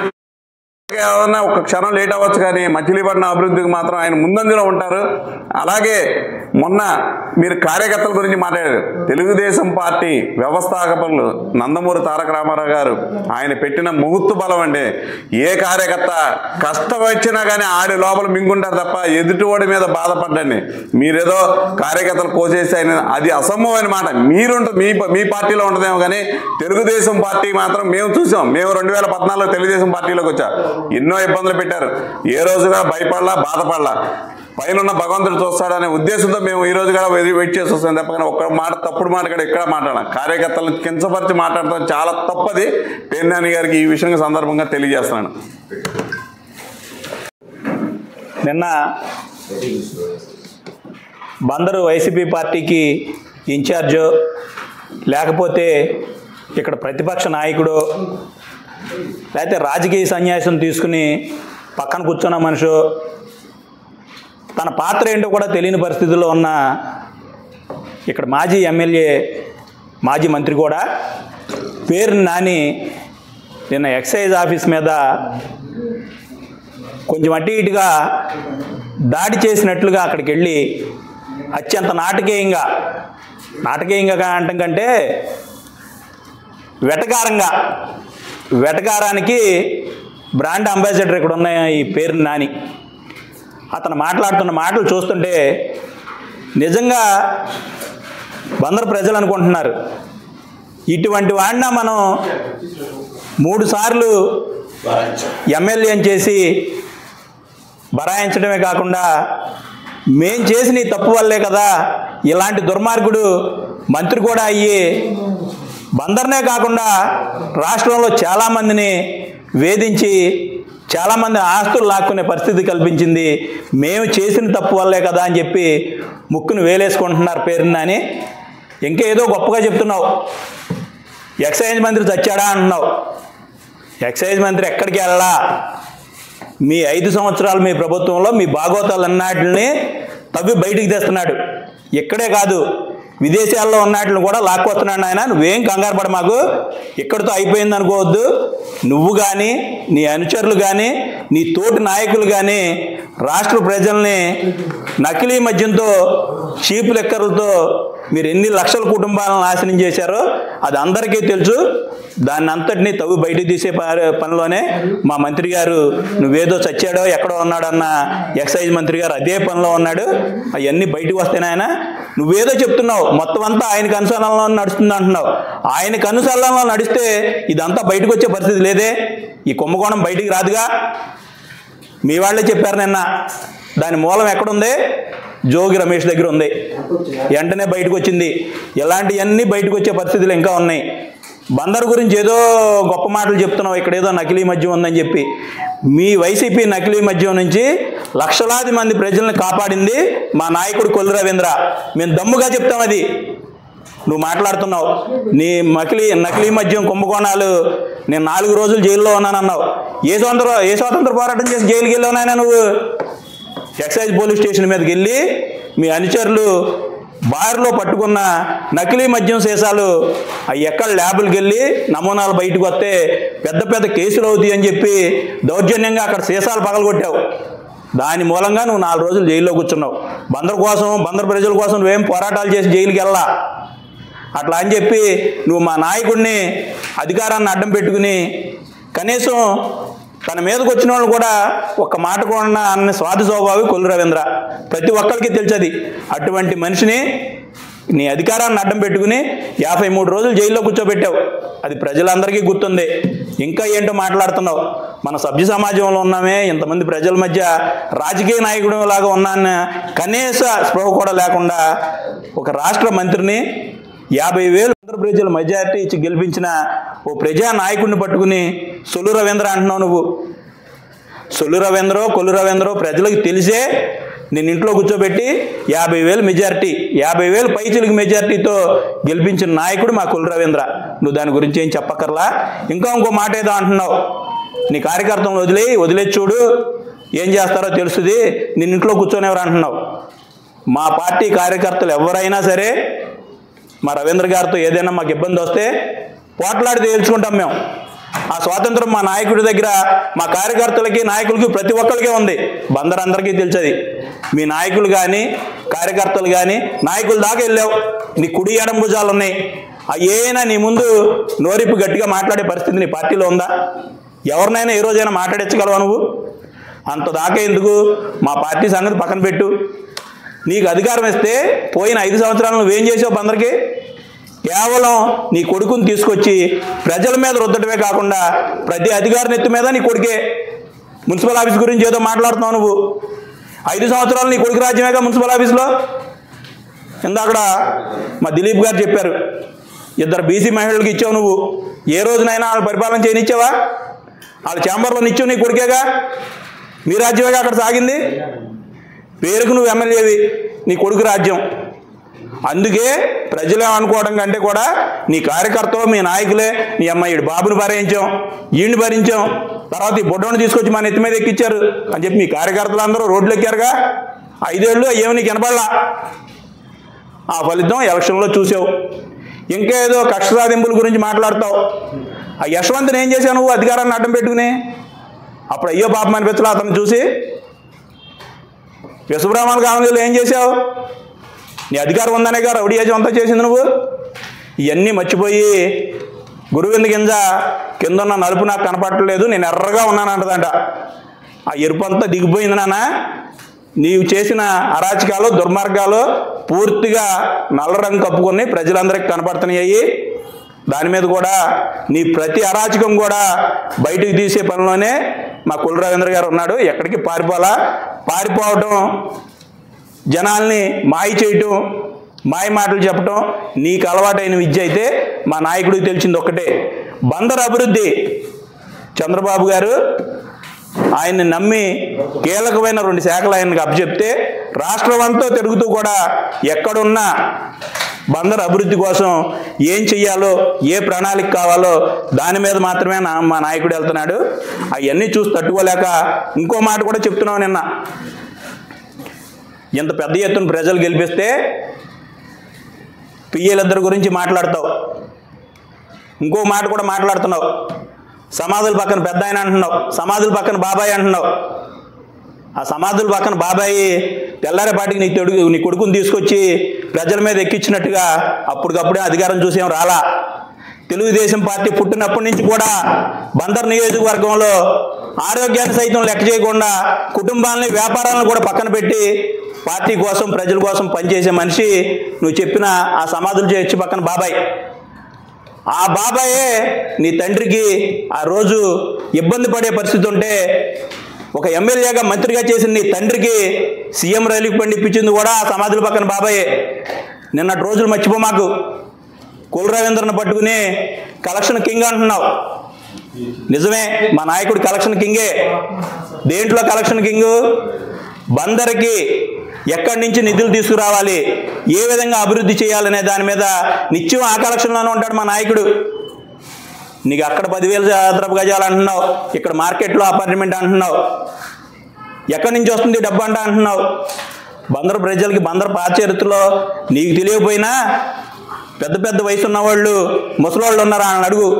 ఏమన్నా ఒక క్షణం లేట్ అవ్వచ్చు, కానీ మచిలీపట్నం అభివృద్ధికి మాత్రం ఆయన ముందంజలో ఉంటారు. అలాగే మొన్న మీరు కార్యకర్తల గురించి మాట్లాడారు. తెలుగుదేశం పార్టీ వ్యవస్థాపకులు నందమూరి తారక రామారావు గారు ఆయన పెట్టిన ముహూర్త బలం అంటే ఏ కార్యకర్త కష్టం వచ్చినా కానీ ఆడి లోపల మింగుంటారు తప్ప ఎదుటివాడి మీద బాధపడ్డండి. మీరేదో కార్యకర్తలు కోసేసి ఆయన అది అసంభవమైన మాట. మీ పార్టీలో ఉంటుందేమో కానీ తెలుగుదేశం పార్టీ మాత్రం మేము చూసాం. మేము 2014లో తెలుగుదేశం పార్టీలోకి వచ్చాం. ఎన్నో ఇబ్బందులు పెట్టారు, ఏ రోజుగా భయపడలా బాధపడలా. పైన భగవంతుడు చూస్తాడనే ఉద్దేశంతో మేము ఈ రోజు కూడా వెయిట్ చేసి వస్తాం తప్ప ఒక్క మాట తప్పుడు మాట కూడా ఎక్కడ మాట్లాడాం. కార్యకర్తలను కించపరిచి మాట్లాడతాం చాలా తప్పది. పేర్నాని గారికి ఈ విషయం సందర్భంగా తెలియజేస్తున్నాను.
నిన్న బందరు వైసీపీ పార్టీకి ఇన్ఛార్జో లేకపోతే ఇక్కడ ప్రతిపక్ష నాయకుడు లేకపోతే రాజకీయ సన్యాసం తీసుకుని పక్కన కూర్చున్న మనిషి తన పాత్ర ఏంటో కూడా తెలియని పరిస్థితుల్లో ఉన్న ఇక్కడ మాజీ ఎమ్మెల్యే మాజీ మంత్రి కూడా పేర్నాని నిన్న ఎక్సైజ్ ఆఫీస్ మీద కొంచెం అటు ఇటుగా దాడి చేసినట్లుగా అక్కడికి వెళ్ళి అత్యంత నాటకీయంగా అంటం కంటే వెటకారానికి బ్రాండ్ అంబాసిడర్ ఇక్కడ ఉన్న ఈ పేర్నాని అతను మాట్లాడుతున్న మాటలు చూస్తుంటే నిజంగా బందరు ప్రజలు అనుకుంటున్నారు ఇటువంటి వాడినా మనం 3 సార్లు ఎమ్మెల్యేని చేసి బరాయించడమే కాకుండా మేం చేసిన ఈ తప్పు వల్లే కదా ఇలాంటి దుర్మార్గుడు మంత్రి కూడా అయ్యి బందర్నే కాకుండా రాష్ట్రంలో చాలామందిని వేధించి చాలామంది ఆస్తులు లాక్కునే పరిస్థితి కల్పించింది మేము చేసిన తప్పు వల్లే కదా అని చెప్పి ముక్కును వేలేసుకుంటున్నారు పేర్నాని. ఇంకేదో గొప్పగా చెప్తున్నావు, ఎక్సైజ్ మంత్రి చచ్చాడా అంటున్నావు. ఎక్సైజ్ మంత్రి ఎక్కడికి వెళ్ళా, మీ 5 సంవత్సరాలు మీ ప్రభుత్వంలో మీ భాగోతాలన్నిటిని తవ్వి బయటికి తెస్తున్నాడు. ఇక్కడే కాదు విదేశాల్లో ఉన్నట్లు కూడా లాక్కొస్తున్నాడు ఆయన. నువ్వేం కంగారు పడ, మాకు ఇక్కడితో అయిపోయింది అనుకోవద్దు. నువ్వు కానీ నీ అనుచరులు కానీ నీ తోటి నాయకులు కానీ రాష్ట్ర ప్రజల్ని నకిలీ మద్యంతో చీప్ లెక్కర్లతో మీరు ఎన్ని లక్షల కుటుంబాలను నాశనం చేశారో అది అందరికీ తెలుసు. దాన్ని అంతటినీ తవ్వి బయటకు తీసే పనిలోనే మా మంత్రి గారు నువ్వేదో చచ్చాడో ఎక్కడో ఉన్నాడన్న ఎక్సైజ్ మంత్రి గారు అదే పనిలో ఉన్నాడు. అవన్నీ బయటకు వస్తేనే ఆయన నువ్వేదో చెప్తున్నావు, మొత్తం అంతా ఆయనకు అనుసరణలో నడుస్తుంది అంటున్నావు. ఆయనకు అనుసరణలో నడిస్తే ఇదంతా బయటకు వచ్చే పరిస్థితి లేదే, ఈ కుంభకోణం బయటికి రాదుగా. మీ వాళ్ళే చెప్పారు నిన్న. దాని మూలం ఎక్కడుంది? జోగి రమేష్ దగ్గర ఉంది. వెంటనే బయటకు వచ్చింది. ఇలాంటివన్నీ బయటకు వచ్చే పరిస్థితులు ఇంకా ఉన్నాయి. బందర్ గురించి ఏదో గొప్ప మాటలు చెప్తున్నావు, ఇక్కడ ఏదో నకిలీ మద్యం ఉందని చెప్పి. మీ వైసీపీ నకిలీ మద్యం నుంచి లక్షలాది మంది ప్రజల్ని కాపాడింది మా నాయకుడు కొల్లు రవీంద్ర. మేము దమ్ముగా చెప్తాం అది. నువ్వు మాట్లాడుతున్నావు నీ నకిలీ మద్యం కుంభకోణాలు. నేను 4 రోజులు జైల్లో ఉన్నానన్నావు. ఏ స్వాతంత్ర పోరాటం చేసి జైలుకి వెళ్ళావునాయన నువ్వు? ఎక్సైజ్ పోలీస్ స్టేషన్ మీదకి వెళ్ళి మీ అనుచరులు బార్లో పట్టుకున్న నకిలీ మద్యం సీసాలు అవి ఎక్కడ ల్యాబులకి వెళ్ళి నమూనాలు బయటకు వస్తే పెద్ద పెద్ద కేసులు అవుతాయి అని చెప్పి దౌర్జన్యంగా అక్కడ సీసాలు పగలగొట్టావు. దాని మూలంగా నువ్వు 4 రోజులు జైల్లో కూర్చున్నావు. బందర్ ప్రజల కోసం నువ్వేం పోరాటాలు చేసి జైలుకి వెళ్ళా. అట్లా అని చెప్పి నువ్వు మా నాయకుడిని అధికారాన్ని అడ్డం పెట్టుకుని కనీసం తన మీదకి వచ్చిన వాళ్ళు కూడా ఒక్క మాట కూడా అన్న స్వాతి స్వభావి కొల్లు రవీంద్ర. ప్రతి ఒక్కరికి తెలుసది. అటువంటి మనిషిని నీ అధికారాన్ని అడ్డం పెట్టుకుని 53 రోజులు జైల్లో కూర్చోబెట్టావు. అది ప్రజలందరికీ గుర్తుంది. ఇంకా ఏంటో మాట్లాడుతున్నావు. మన సభ్య సమాజంలో ఉన్నామే, ఇంతమంది ప్రజల మధ్య రాజకీయ నాయకుడు లాగా ఉన్నాన్న కనీస స్పృహ కూడా లేకుండా ఒక రాష్ట్ర మంత్రిని 50,000 ప్రజల మెజారిటీ ఇచ్చి గెలిపించిన ఓ ప్రజా నాయకుడిని పట్టుకుని సొల్లు రవీంద్ర అంటున్నావు నువ్వు. కొల్లు రవీంద్రో ప్రజలకు తెలిసే నేను ఇంట్లో కూర్చోబెట్టి 50,000 మెజారిటీ 50,000 పైచిలకు మెజారిటీతో గెలిపించిన నాయకుడు మా కొల్లు రవీంద్ర. నువ్వు దాని గురించి ఏం చెప్పక్కర్లా. ఇంకో మాట ఏదో అంటున్నావు. నీ కార్యకర్తలను వదిలేసి చూడు, ఏం చేస్తారో తెలుస్తుంది, నిన్ను ఇంట్లో కూర్చొనేవారు అంటున్నావు. మా పార్టీ కార్యకర్తలు ఎవరైనా సరే మా రవీంద్ర గారితో ఏదైనా మాకు ఇబ్బంది వస్తే పోట్లాడి తేల్చుకుంటాం మేము. ఆ స్వాతంత్రం మా నాయకుడి దగ్గర, మా కార్యకర్తలకి నాయకులకి ప్రతి ఒక్కరికి ఉంది. బందర్ అందరికీ తెలుసది. మీ నాయకులు కానీ కార్యకర్తలు కానీ నాయకుల దాకా వెళ్ళావు. నీ కుడి ఎడం భుజాలు ఉన్నాయి. అయ్యేనా నీ ముందు నోరిప్పు గట్టిగా మాట్లాడే పరిస్థితి నీ పార్టీలో ఉందా? ఎవరినైనా ఏ రోజైనా మాట్లాడించగలవా నువ్వు? అంత దాకా ఎందుకు? మా పార్టీ సంగతి పక్కన పెట్టు. నీకు అధికారం ఇస్తే పోయిన 5 సంవత్సరాలు నువ్వేం చేసావు? బందర్కి కేవలం నీ కొడుకుని తీసుకొచ్చి ప్రజల మీద రుద్దటమే కాకుండా ప్రతి అధికారి నెత్తి మీద నీ కొడుకే. మున్సిపల్ ఆఫీస్ గురించి ఏదో మాట్లాడుతున్నావు నువ్వు. 5 సంవత్సరాలు నీ కొడుకు రాజ్యమేగా మున్సిపల్ ఆఫీస్లో. ఇందాకడ మా దిలీప్ గారు చెప్పారు, 2 బీసీ మహిళలకు ఇచ్చావు నువ్వు. ఏ రోజునైనా వాళ్ళు పరిపాలన చేయనిచ్చావా? వాళ్ళ ఛాంబర్లో నిచ్చావు, నీ కొడుకేగా. మీ రాజ్యమేగా అక్కడ సాగింది. పేరుకు నువ్వు ఎమ్మెల్యేవి, నీ కొడుకు రాజ్యం. అందుకే ప్రజలే అనుకోవడం కంటే కూడా నీ కార్యకర్తలు మీ నాయకులే నీ అమ్మాయి బాబుని భరించాం, ఈయన్ని భరించాం, తర్వాత ఈ బుడ్డను తీసుకొచ్చి మన ఎత్తి మీద ఎక్కించారు అని చెప్పి మీ కార్యకర్తలు అందరూ రోడ్లు ఎక్కారుగా. 5 ఏళ్ళు ఏమి నీకు వినపడలా. ఆ ఫలితం ఎలక్షన్లో చూసావు. ఇంకా ఏదో కక్ష సాధింపుల గురించి మాట్లాడతావు. ఆ యశ్వంత్ని ఏం చేశావు నువ్వు అధికారాన్ని అడ్డం పెట్టుకుని? అప్పుడు అయ్యో పాపం అనిపించలా అతను చూసి? విశ్వబ్రహ్మణ కాలనీలో ఏం చేశావు? నీ అధికారం ఉందనేగా రౌడీయాజం అంతా చేసింది నువ్వు. ఇవన్నీ మర్చిపోయి గురువింద కింద ఉన్న నలుపు నాకు కనపడట్లేదు, నేను ఎర్రగా ఉన్నానంటదంట. ఆ ఎరుపు అంతా దిగిపోయింది నాన్న. నీవు చేసిన అరాచకాలు దుర్మార్గాలు పూర్తిగా నల్ల రంగు కప్పుకొని ప్రజలందరికీ కనపడుతున్నాయి. దాని మీద కూడా నీ ప్రతి అరాచకం కూడా బయటకు తీసే పనిలోనే మా కొల్లు రవీంద్ర గారు ఉన్నాడు. ఎక్కడికి పారిపోవటం, జనాల్ని మాయ చేయటం, మాయ మాటలు చెప్పటం నీకు అలవాటైన విద్య అయితే మా నాయకుడికి తెలిసింది ఒక్కటే, బందర్ అభివృద్ధి. చంద్రబాబు గారు ఆయన్ని నమ్మి కీలకమైన 2 శాఖలు ఆయనకు అప్పచెప్తే రాష్ట్రం అంతా తిరుగుతూ కూడా ఎక్కడున్నా బందర్ అభివృద్ధి కోసం ఏం చెయ్యాలో, ఏ ప్రణాళిక కావాలో దాని మీద మాత్రమే మా నాయకుడు వెళ్తున్నాడు. అవన్నీ చూసి తట్టుకోలేక ఇంకో మాట కూడా చెప్తున్నావు. నిన్న ఇంత పెద్ద ఎత్తున ప్రజలు గెలిపిస్తే పిఏలిద్దరి గురించి మాట్లాడతావు. ఇంకో మాట కూడా మాట్లాడుతున్నావు. సమాధుల పక్కన పెద్ద ఆయన అంటున్నావు, సమాధుల పక్కన బాబాయ్ అంటున్నావు. ఆ సమాధుల పక్కన బాబాయి తెల్లారేపాటికి నీ కొడుకుని తీసుకొచ్చి ప్రజల మీద ఎక్కించినట్టుగా అప్పటికప్పుడే అధికారం చూసేం రాలా. తెలుగుదేశం పార్టీ పుట్టినప్పటి నుంచి కూడా బందర్ నియోజకవర్గంలో ఆరోగ్యాన్ని సైతం లెక్క చేయకుండా కుటుంబాలని వ్యాపారాలను కూడా పక్కన పెట్టి పార్టీ కోసం ప్రజల కోసం పనిచేసే మనిషి నువ్వు చెప్పిన ఆ సమాధులు చేర్చి పక్కన బాబాయ్. ఆ బాబాయే నీ తండ్రికి ఆ రోజు ఇబ్బంది పడే పరిస్థితి ఉంటే ఒక ఎమ్మెల్యేగా మంత్రిగా చేసిన నీ తండ్రికి సీఎం రైలుకి బండి ఇప్పించింది కూడా ఆ సమాధుల పక్కన బాబాయే. నిన్నటి రోజులు మర్చిపో మాకు. కొల్లు రవీంద్రను పట్టుకుని కలెక్షన్ కింగ్ అంటున్నావు. నిజమే, మా నాయకుడు కలెక్షన్ కింగే. దేంట్లో కలెక్షన్ కింగ్? బందర్కి ఎక్కడి నుంచి నిధులు తీసుకురావాలి, ఏ విధంగా అభివృద్ధి చేయాలనే దాని మీద నిత్యం ఆ కలెక్షన్లోనే ఉంటాడు మా నాయకుడు. నీకు అక్కడ 10,000 చదరపు గజాలు అంటున్నావు, ఇక్కడ మార్కెట్లో అపార్ట్మెంట్ అంటున్నావు. ఎక్కడి నుంచి వస్తుంది డబ్బు అంటున్నావు. బందరు ప్రజలకి బందరు పాత చరిత్రలో నీకు తెలియకపోయినా పెద్ద పెద్ద వయసు ఉన్నవాళ్ళు ముసలోళ్ళు ఉన్నారు అని అడుగు.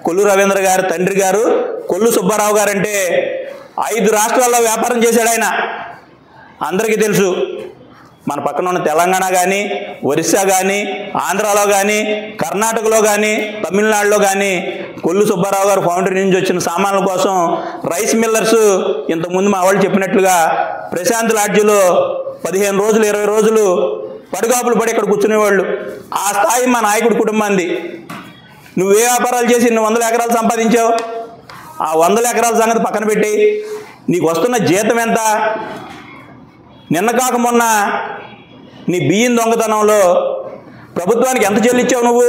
కొల్లు రవీంద్ర గారు తండ్రి గారు కొల్లు సుబ్బారావు గారు అంటే 5 రాష్ట్రాల్లో వ్యాపారం చేశాడు ఆయన. అందరికీ తెలుసు. మన పక్కన ఉన్న తెలంగాణ కానీ, ఒరిస్సా కానీ, ఆంధ్రాలో కానీ, కర్ణాటకలో కానీ, తమిళనాడులో కానీ కొల్లు సుబ్బారావు గారు ఫౌండరీ నుంచి వచ్చిన సామాన్ల కోసం రైస్ మిల్లర్స్ ఇంతకుముందు మా వాళ్ళు చెప్పినట్లుగా ప్రశాంత్ లాడ్జిలో 15 రోజులు 20 రోజులు పడిగాపులు పడి ఇక్కడ కూర్చునేవాళ్ళు. ఆ స్థాయి మా నాయకుడి కుటుంబాన్ని. నువ్వే వ్యాపారాలు చేసి 100 ఎకరాలు సంపాదించావు. ఆ 100 ఎకరాల సంగతి పక్కన పెట్టి నీకు వస్తున్న జీతం ఎంత? నిన్న కాక మొన్న నీ బియ్యం దొంగతనంలో ప్రభుత్వానికి ఎంత చెల్లించావు నువ్వు?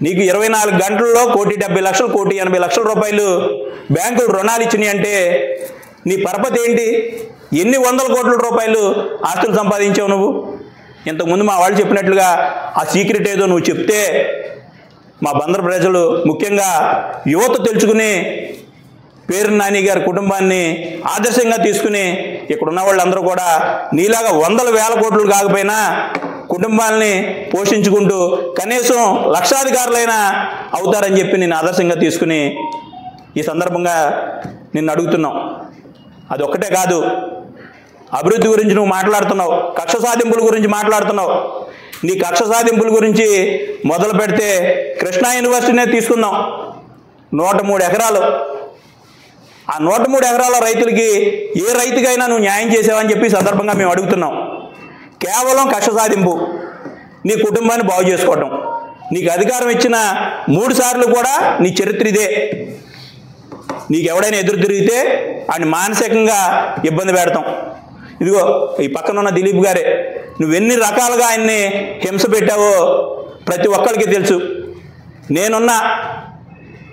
నీకు 24 గంటల్లో 1,70,00,000 1,80,00,000 రూపాయలు బ్యాంకులు రుణాలు ఇచ్చినాయి అంటే నీ పరపతి ఏంటి? ఎన్ని వందల కోట్ల రూపాయలు ఆస్తులు సంపాదించావు నువ్వు? ఇంతకుముందు మా వాళ్ళు చెప్పినట్లుగా ఆ సీక్రెట్ ఏదో నువ్వు చెప్తే మా బందరు ప్రజలు ముఖ్యంగా యువత తెలుసుకుని పేరు నాని గారి కుటుంబాన్ని ఆదర్శంగా తీసుకుని ఇక్కడ ఉన్న వాళ్ళందరూ కూడా నీలాగా 100,000 కోట్లు కాకపోయినా కుటుంబాలని పోషించుకుంటూ కనీసం లక్షాధికారులైనా అవుతారని చెప్పి నేను ఆదర్శంగా తీసుకుని ఈ సందర్భంగా నిన్ను అడుగుతున్నాం. అది ఒక్కటే కాదు, అభివృద్ధి గురించి నువ్వు మాట్లాడుతున్నావు, కక్ష సాధింపుల గురించి మాట్లాడుతున్నావు. నీ కక్ష సాధింపుల గురించి మొదలు పెడితే కృష్ణా యూనివర్సిటీనే తీసుకుందాం. 103 ఎకరాలు. ఆ 103 ఎకరాల రైతులకి ఏ రైతుకైనా నువ్వు న్యాయం చేసావని చెప్పి సందర్భంగా మేము అడుగుతున్నాం. కేవలం కక్ష సాధింపు, నీ కుటుంబాన్ని బాగు చేసుకోవటం. నీకు అధికారం ఇచ్చిన 3 సార్లు కూడా నీ చరిత్ర ఇదే. నీకు ఎవడైనా ఎదురు తిరిగితే ఆయన మానసికంగా ఇబ్బంది పెడతాం. ఇదిగో ఈ పక్కన ఉన్న దిలీప్ గారే, నువ్వెన్ని రకాలుగా ఆయన్ని హింస పెట్టావో ప్రతి ఒక్కరికి తెలుసు.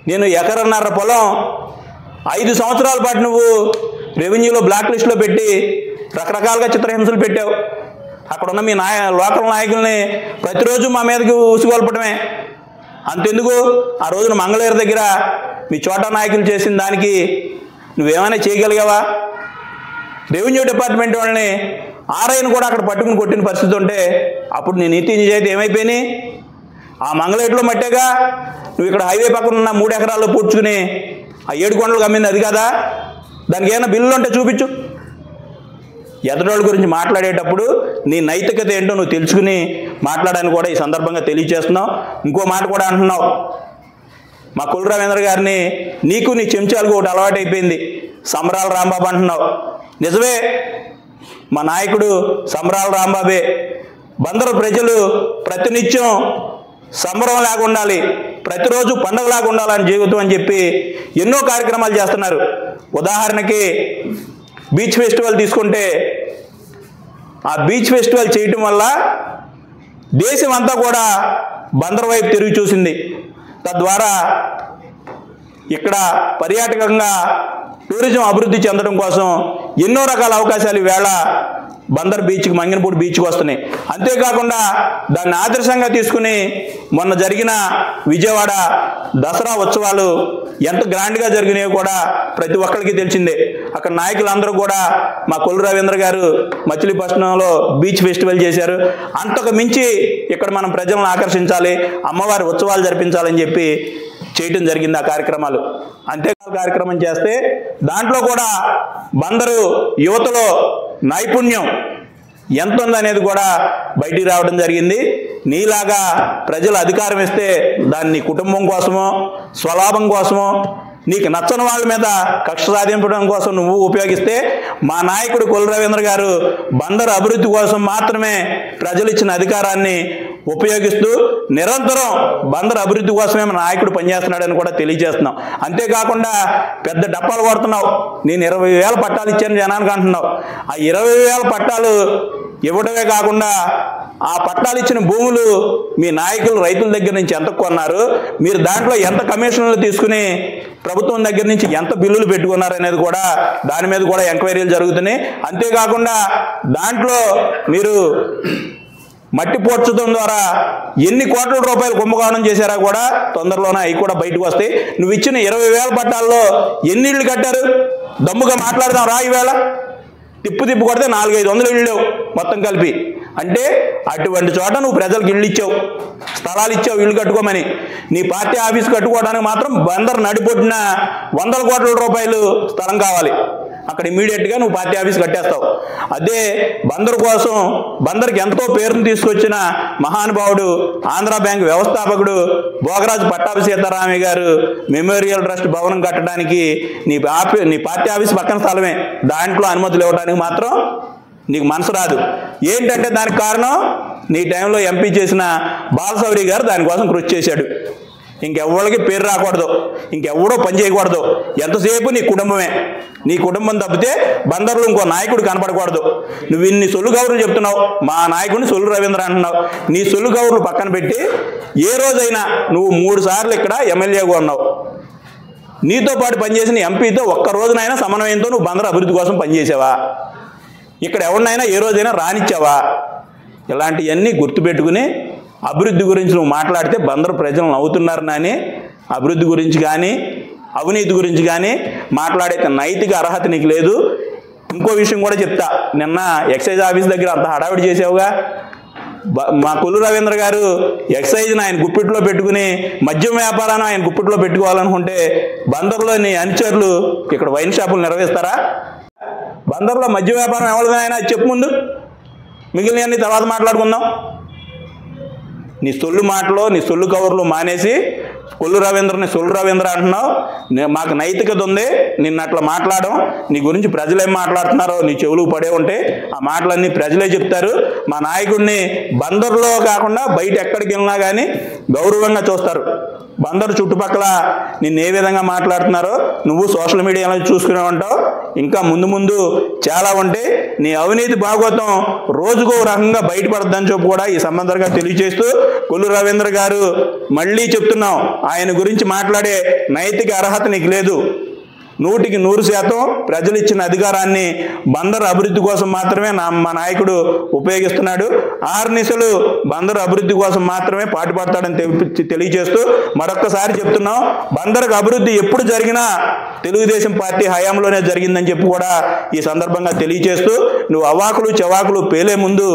నేను ఎకరన్నర పొలం 5 సంవత్సరాల పాటు నువ్వు రెవెన్యూలో బ్లాక్ లిస్టులో పెట్టి రకరకాలుగా చిత్రహింసలు పెట్టావు. అక్కడ ఉన్న మీ లోకల్ నాయకుల్ని ప్రతిరోజు మా మీదకి ఊసుగొల్పడమే. అంతెందుకు, ఆ రోజున మంగళగిరి దగ్గర మీ చోటా నాయకులు చేసిన దానికి నువ్వేమైనా చేయగలిగావా? రెవెన్యూ డిపార్ట్మెంట్ వాళ్ళని ఆర్ఐని కూడా అక్కడ పట్టుకుని కొట్టిన పరిస్థితి ఉంటే అప్పుడు నీ నీతి నిజాయితీ ఏమైపోయినాయి? ఆ మంగళగిరిలో మట్టేగా నువ్వు ఇక్కడ హైవే పక్కన ఉన్న 3 ఎకరాల్లో పూడ్చుకుని ఆ 7 కొండలు కమ్మింది అది కదా? దానికి ఏమైనా బిల్లులు ఉంటే చూపించు. ఎదరోళ్ళ గురించి మాట్లాడేటప్పుడు నీ నైతికత ఏంటో నువ్వు తెలుసుకుని మాట్లాడని కూడా ఈ సందర్భంగా తెలియజేస్తున్నావు. ఇంకో మాట కూడా అంటున్నావు, మా కొల్లు రవీంద్ర గారిని నీకు నీ చెంచాలకు ఒకటి అలవాటు అయిపోయింది, సంబరాల రాంబాబు అంటున్నావు. నిజమే, మా నాయకుడు సంబరాల రాంబాబే. బందరు ప్రజలు ప్రతినిత్యం సంబరం లాగా ఉండాలి, ప్రతిరోజు పండుగలాగా ఉండాలని జీవితం అని చెప్పి ఎన్నో కార్యక్రమాలు చేస్తున్నారు. ఉదాహరణకి బీచ్ ఫెస్టివల్ తీసుకుంటే ఆ బీచ్ ఫెస్టివల్ చేయటం వల్ల దేశం అంతా కూడా బందర్ వైపు తిరిగి చూసింది. తద్వారా ఇక్కడ పర్యాటకంగా టూరిజం అభివృద్ధి చెందడం కోసం ఎన్నో రకాల అవకాశాలు ఈవేళ బందర్ బీచ్కి, మంగినపూడి బీచ్కి వస్తున్నాయి. అంతేకాకుండా దాన్ని ఆదర్శంగా తీసుకుని మొన్న జరిగిన విజయవాడ దసరా ఉత్సవాలు ఎంత గ్రాండ్గా జరిగినాయో కూడా ప్రతి ఒక్కరికి తెలిసిందే. అక్కడ నాయకులందరూ కూడా మా కొల్లు రవీంద్ర గారు మచిలీపట్నంలో బీచ్ ఫెస్టివల్ చేశారు. అంతకు మించి ఇక్కడ మనం ప్రజలను ఆకర్షించాలి, అమ్మవారి ఉత్సవాలు జరిపించాలని చెప్పి చేయటం జరిగింది ఆ కార్యక్రమాలు. కార్యక్రమం చేస్తే దాంట్లో కూడా బందరు యువతలో నైపుణ్యం ఎంత ఉందనేది కూడా బయటికి రావడం జరిగింది. నీలాగా ప్రజలు అధికారం ఇస్తే దాన్ని కుటుంబం కోసమో స్వలాభం కోసమో నీకు నచ్చని వాళ్ళ మీద కక్ష సాధించడం కోసం నువ్వు ఉపయోగిస్తే, మా నాయకుడు కొల్లు రవీంద్ర గారు బందరు అభివృద్ధి కోసం మాత్రమే ప్రజలు ఇచ్చిన అధికారాన్ని ఉపయోగిస్తూ నిరంతరం బందర్ అభివృద్ధి కోసమే మన నాయకుడు పనిచేస్తున్నాడని కూడా తెలియజేస్తున్నాం. అంతేకాకుండా పెద్ద డప్పాలు కొడుతున్నావు. నేను 20,000 పట్టాలు ఇచ్చాను జనానికి అంటున్నావు. ఆ 20,000 పట్టాలు ఇవ్వడమే కాకుండా ఆ పట్టాలు ఇచ్చిన భూములు మీ నాయకులు రైతుల దగ్గర నుంచి ఎంత కొన్నారు, మీరు దాంట్లో ఎంత కమిషన్లు తీసుకుని ప్రభుత్వం దగ్గర నుంచి ఎంత బిల్లులు పెట్టుకున్నారు అనేది కూడా దాని మీద కూడా ఎంక్వైరీలు జరుగుతున్నాయి. అంతేకాకుండా దాంట్లో మీరు మట్టి పోడ్చడం ద్వారా ఎన్ని కోట్ల రూపాయలు కుంభకోణం చేశారా కూడా తొందరలోనే అవి కూడా బయటకు వస్తాయి. నువ్వు ఇచ్చిన 20,000 పట్టాల్లో ఎన్ని ఇళ్ళు కట్టారు? దమ్ముగా మాట్లాడదాం రా. ఈవేళ తిప్పు కొడితే 400-500 ఇళ్ళు మొత్తం కలిపి. అంటే అటువంటి చోట నువ్వు ప్రజలకు ఇళ్ళు ఇచ్చావు, స్థలాలు ఇచ్చావు ఇళ్ళు కట్టుకోమని. నీ పార్టీ ఆఫీస్ కట్టుకోవడానికి మాత్రం బందర్ నడిపొట్టిన 100 కోట్ల రూపాయలు స్థలం కావాలి. అక్కడ ఇమీడియట్గా నువ్వు పార్టీ ఆఫీస్ కట్టేస్తావు. అదే బందర్ కోసం బందర్కి ఎంతో పేరును తీసుకొచ్చిన మహానుభావుడు ఆంధ్ర బ్యాంక్ వ్యవస్థాపకుడు భోగరాజు పట్టాభి సీతారామయ్య గారు మెమోరియల్ ట్రస్ట్ భవనం కట్టడానికి నీ పార్టీ ఆఫీస్ పక్కన స్థలమే, దాంట్లో అనుమతులు ఇవ్వడానికి మాత్రం నీకు మనసు రాదు. ఏంటంటే దానికి కారణం నీ టైంలో ఎంపీ చేసిన బాలశౌరి గారు దానికోసం కృషి చేశాడు. ఇంకెవ్వరికి పేరు రాకూడదు, ఇంకెవ్వడో పని చేయకూడదు, ఎంతసేపు నీ కుటుంబమే. నీ కుటుంబం తప్పితే బందర్లో ఇంకో నాయకుడు కనపడకూడదు. నువ్వు ఇన్ని సొల్లు కౌరులు చెప్తున్నావు, మా నాయకుడిని సొల్లు రవీంద్ర అంటున్నావు. నీ సొల్లు కౌరులు పక్కన పెట్టి ఏ రోజైనా నువ్వు 3 సార్లు ఇక్కడ ఎమ్మెల్యేగా ఉన్నావు. నీతో పాటు పనిచేసిన ఎంపీతో ఒక్క రోజునైనా సమన్వయంతో నువ్వు బందర్ అభివృద్ధి కోసం పనిచేసావా? ఇక్కడ ఎవరినైనా ఏ రోజైనా రానిచ్చావా? ఇలాంటివన్నీ గుర్తుపెట్టుకుని అభివృద్ధి గురించి నువ్వు మాట్లాడితే బందరు ప్రజలు నవ్వుతున్నారు. నాని అభివృద్ధి గురించి కానీ అవినీతి గురించి కానీ మాట్లాడే నైతిక అర్హత నీకు లేదు. ఇంకో విషయం కూడా చెప్తా. నిన్న ఎక్సైజ్ ఆఫీస్ దగ్గర అంత హడావిడి చేసావుగా. మా కొల్లు రవీంద్ర గారు ఎక్సైజ్ని ఆయన గుప్పిట్లో పెట్టుకుని మద్యం వ్యాపారాన్ని ఆయన గుప్పిట్లో పెట్టుకోవాలనుకుంటే బందర్లోని అనుచరులు ఇక్కడ వైన్ షాపులు నిర్వహిస్తారా? బందర్లో మద్య వ్యాపారం ఎవరిదైనా చెప్పు ముందు, మిగిలినవన్నీ తర్వాత మాట్లాడుకుందాం. నీ సొల్లు మాటలు నీ సొల్లు కవర్లు మానేసి కొల్లు రవీంద్రని సొల్లు రవీంద్ర అంటున్నావు. మాకు నైతికత ఉంది, నిన్ను అట్లా మాట్లాడడం. నీ గురించి ప్రజలు ఏం మాట్లాడుతున్నారో నీ చెవులు పడే ఉంటే ఆ మాటలన్నీ ప్రజలే చెప్తారు. మా నాయకుడిని బందర్లో కాకుండా బయట ఎక్కడికి వెళ్ళినా కానీ గౌరవంగా చూస్తారు. బందరు చుట్టుపక్కల నిన్ను ఏ విధంగా మాట్లాడుతున్నారో నువ్వు సోషల్ మీడియాలో చూసుకునే ఉంటావు. ఇంకా ముందు చాలా ఉంటే నీ అవినీతి భాగోతం రోజుకో రకంగా బయటపడద్దని చెప్పి కూడా ఈ సంబంధంగా తెలియజేస్తూ కొల్లు రవీంద్ర గారు మళ్ళీ చెప్తున్నాం, ఆయన గురించి మాట్లాడే నైతిక అర్హత నీకు లేదు. 100% ప్రజలు ఇచ్చిన అధికారాన్ని బందరు అభివృద్ధి కోసం మాత్రమే మా నాయకుడు ఉపయోగిస్తున్నాడు. ఆర్నిసలు బందరు అభివృద్ధి కోసం మాత్రమే పాటుపడతాడని తెలియజేస్తూ మరొక్కసారి చెప్తున్నాం, బందరుకు అభివృద్ధి ఎప్పుడు జరిగినా తెలుగుదేశం పార్టీ హయాంలోనే జరిగిందని చెప్పి కూడా ఈ సందర్భంగా తెలియజేస్తూ నువ్వు అవాకులు చవాకులు పేలే ముందు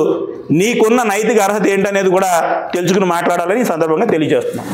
నీకున్న నైతిక అర్హత ఏంటనేది కూడా తెలుసుకుని మాట్లాడాలని ఈ సందర్భంగా తెలియజేస్తున్నాం.